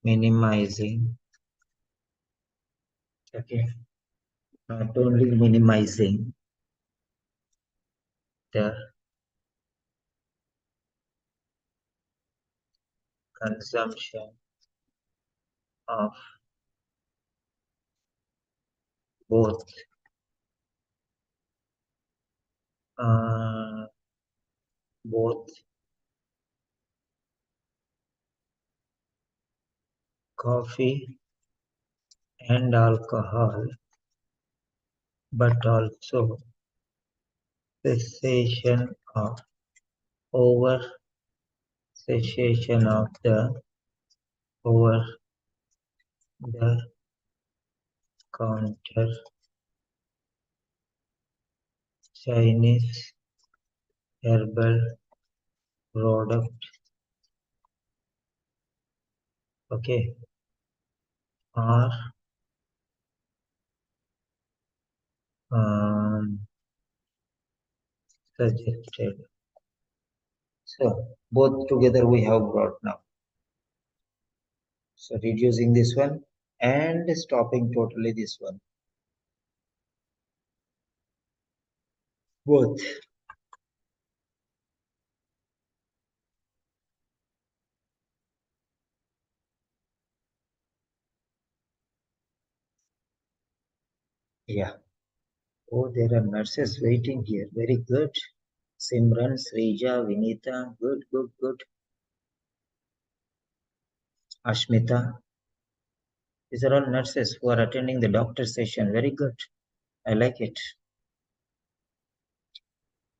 minimizing, okay, not only minimizing the consumption of both uh, both coffee and alcohol, but also cessation of over cessation of the over the counter Chinese herbal product, okay, are suggested. So both together we have brought now. So reducing this one and stopping totally this one. Both. Yeah. Oh, there are nurses waiting here. Very good. Simran, Srija, Vinita. Good. Ashmita. These are all nurses who are attending the doctor session. Very good. I like it.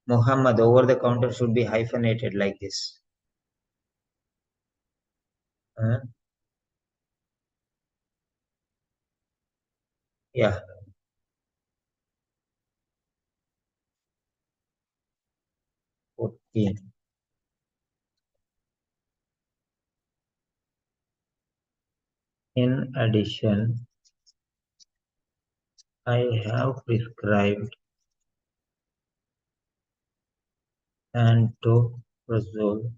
Muhammad, over the counter should be hyphenated like this. Yeah. 14. In addition, I have prescribed pantoprazole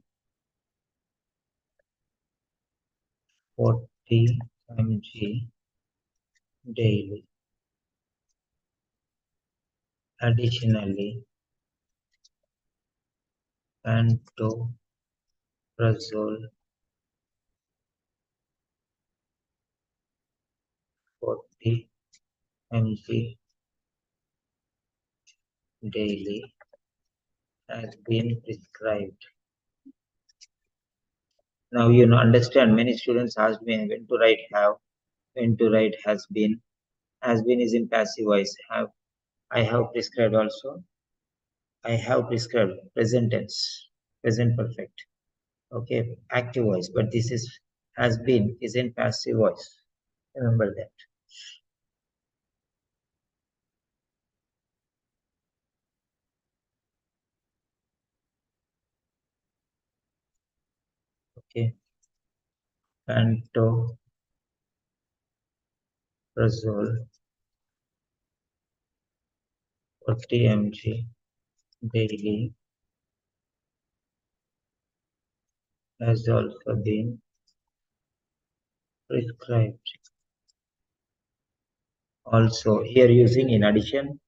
40 mg daily. Additionally, pantoprazole 40 mg daily has been prescribed. Now you understand, many students asked me when to write have, when to write has been. Has been is in passive voice. I have prescribed also. I have prescribed present tense, present perfect. Okay, active voice, but this is has been is in passive voice. Remember that. Okay, pantoprazole 40 mg daily has also been prescribed. Also, here using in addition,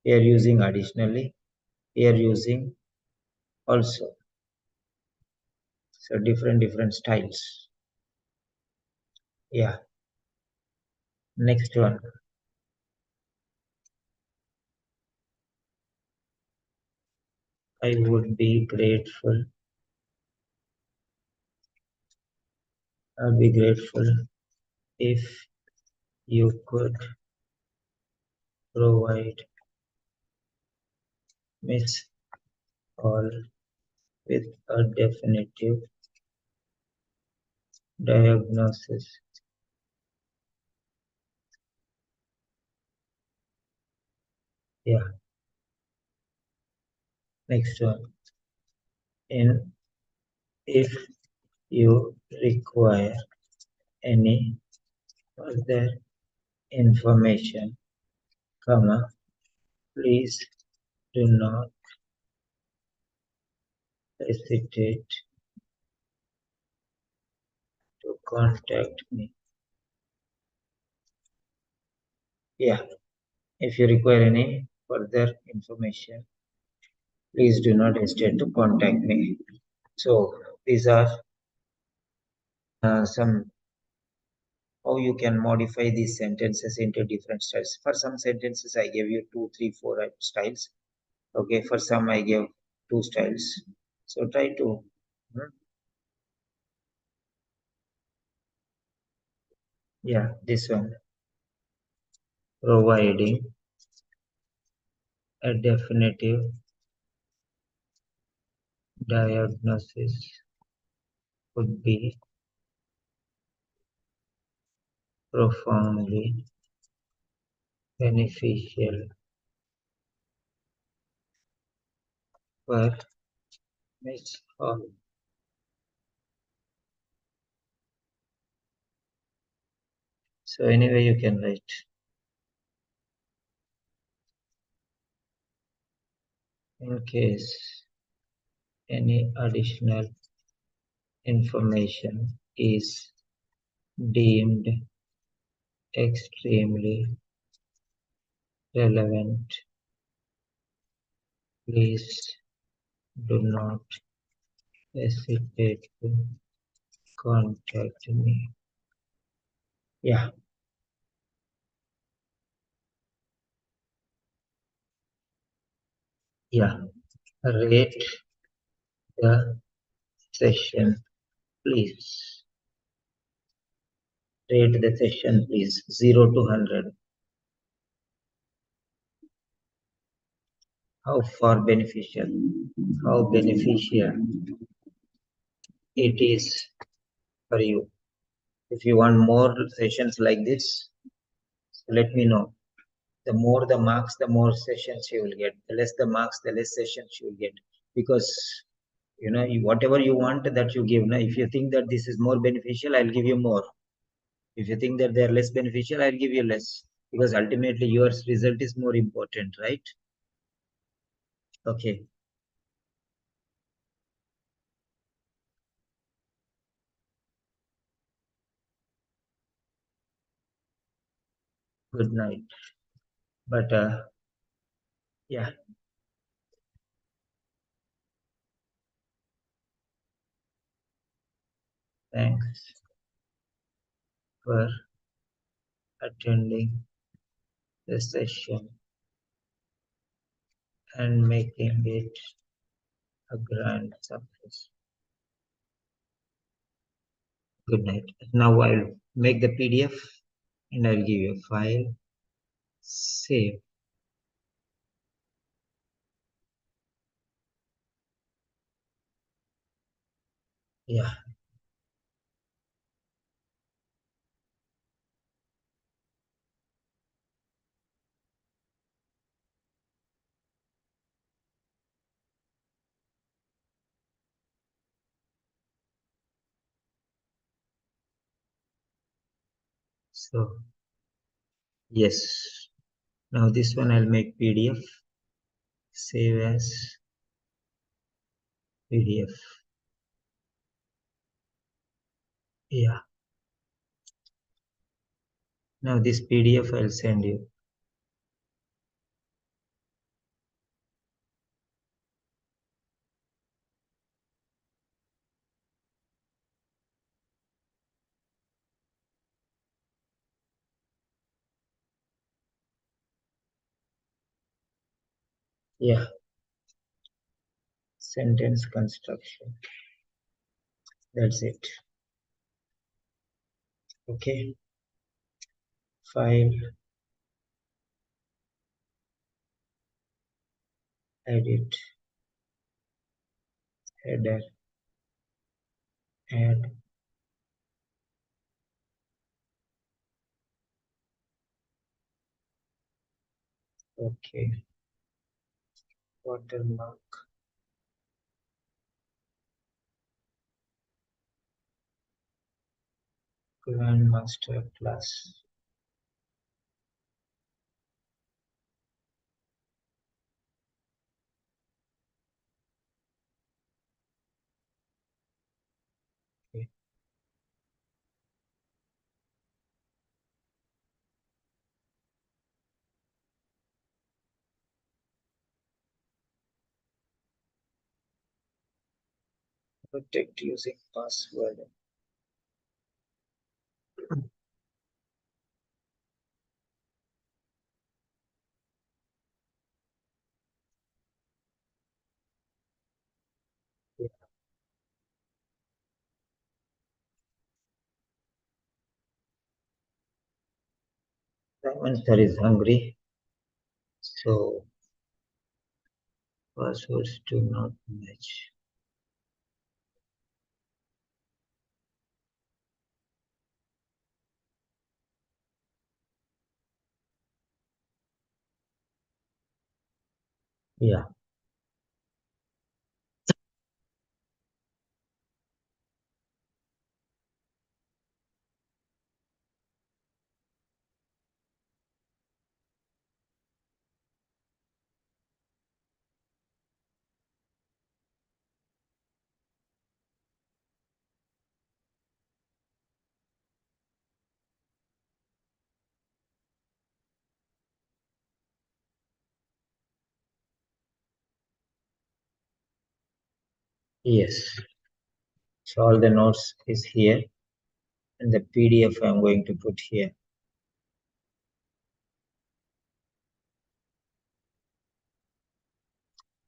here using additionally, here using also. So different styles. Yeah. Next one. I would be grateful. I'd be grateful if you could provide Miss Call with a definitive diagnosis. Yeah, next one. In if you require any further information, comma, please do not hesitate to contact me. Yeah, if you require any further information, please do not hesitate to contact me. So these are some how you can modify these sentences into different styles. For some sentences, I gave you 2, 3, 4 styles. Okay, for some, I gave 2 styles. So try to, yeah, this one, providing a definitive diagnosis could be profoundly beneficial for Miss Hall. So anyway, you can write. In case any additional information is deemed extremely relevant, please do not hesitate to contact me. Yeah, yeah. Rate the session, please. Rate the session, please. 0 to 100. How far beneficial? How beneficial it is for you. If you want more sessions like this, let me know. The more the marks, the more sessions you will get. The less the marks, the less sessions you will get. Because whatever you want that you give. Now, if you think that this is more beneficial, I'll give you more. If you think that they're less beneficial, I'll give you less. Because ultimately your result is more important, right? Okay. Good night. But yeah, thanks for attending the session and making it a grand success. Good night. Now I'll make the PDF and I'll give you a file. Save. Yeah. So yes. Now this one I'll make PDF. Save as PDF. Yeah. Now this PDF I'll send you. Yeah. Sentence construction. That's it. Okay. File. Edit. header, add. Okay. Watermark. Grandmaster class. Okay. Protect using password. Yeah. That is hungry. So passwords do not match. Yeah. Yes. So all the notes is here, and the PDF I'm going to put here.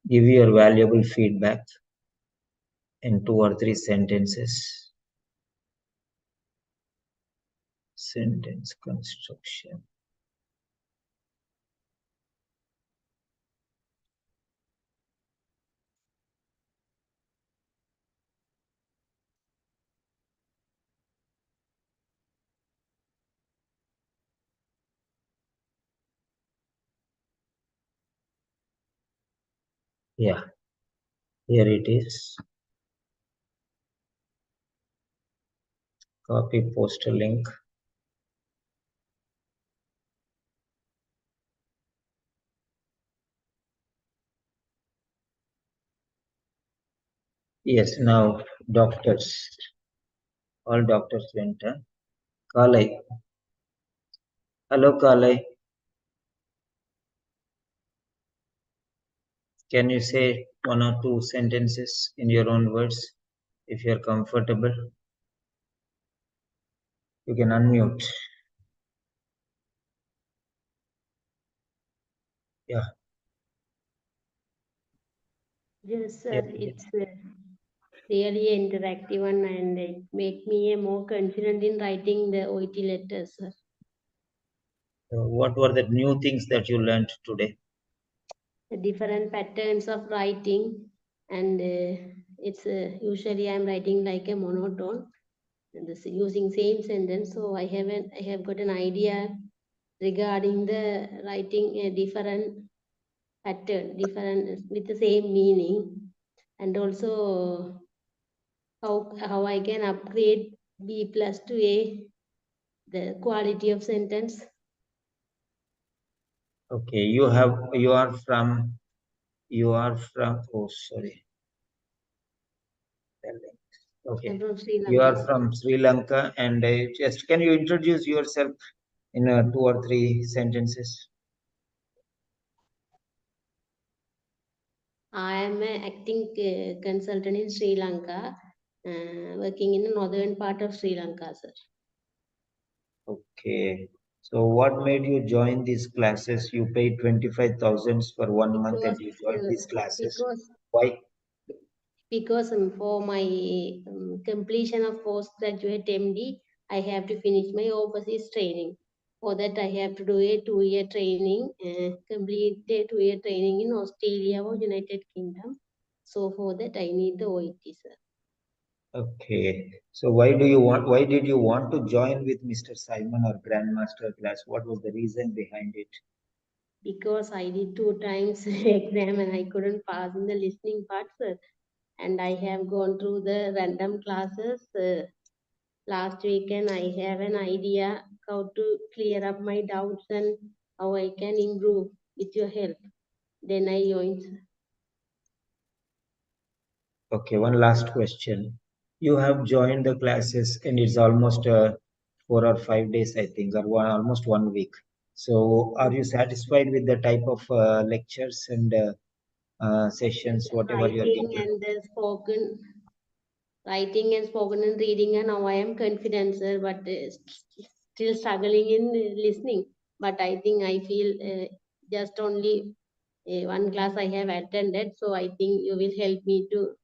Give your valuable feedback in 2 or 3 sentences. Sentence construction. Yeah, here it is. Copy poster link. Yes, now doctors. All doctors enter. Kalai. Hello, Kalai. Can you say 1 or 2 sentences in your own words if you're comfortable? You can unmute. Yeah. Yes, Yeah. sir. It's really interactive one and it make me more confident in writing the OET letters, sir. What were the new things that you learned today? The different patterns of writing and it's usually I'm writing like a monotone and this using same sentence. So I have got an idea regarding the writing a different pattern, different with the same meaning, and also how I can upgrade B plus to A the quality of sentence. Okay, you are from, oh, sorry. I'm Okay, from Sri you Lanka, are sir. from Sri Lanka, and just can you introduce yourself in 2 or 3 sentences? I am an acting consultant in Sri Lanka, working in the northern part of Sri Lanka, sir. Okay. So what made you join these classes? You paid 25,000 for 1 month and Because you joined uh, these classes. because Why? because for my completion of postgraduate MD, I have to finish my overseas training. For that, I have to do a 2 year training, complete a 2 year training in Australia or United Kingdom. So for that, I need the OET, sir. Okay. So why did you want to join with Mr. Simon or Grandmaster class? What was the reason behind it? Because I did 2 times exam and I couldn't pass in the listening part, sir. And I have gone through the random classes last weekend. I have an idea how to clear up my doubts and how I can improve with your help. Then I joined. Okay, one last question. You have joined the classes and it's almost 4 or 5 days, I think, or almost 1 week. So are you satisfied with the type of lectures and sessions, whatever you are Writing getting? and the spoken, writing and spoken and reading, and now I am confident, sir, but still struggling in listening. But I think I feel just only one class I have attended, so I think you will help me to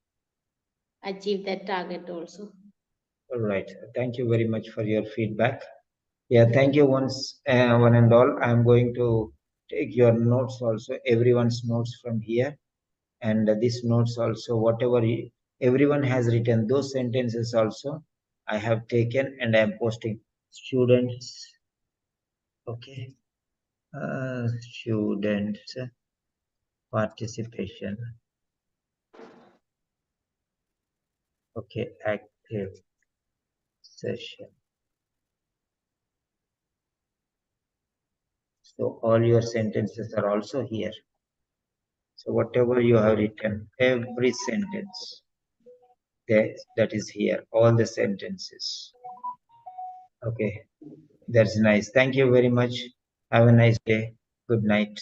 achieve that target also. All right. Thank you very much for your feedback. Yeah, thank you one and all. I'm going to take your notes also, everyone's notes from here. And these notes also, whatever everyone has written, those sentences also I have taken and I am posting. Students, okay, students participation, okay, active session. So all your sentences are also here. So whatever you have written, every sentence that is here, all the sentences. Okay, that's nice. Thank you very much. Have a nice day. Good night.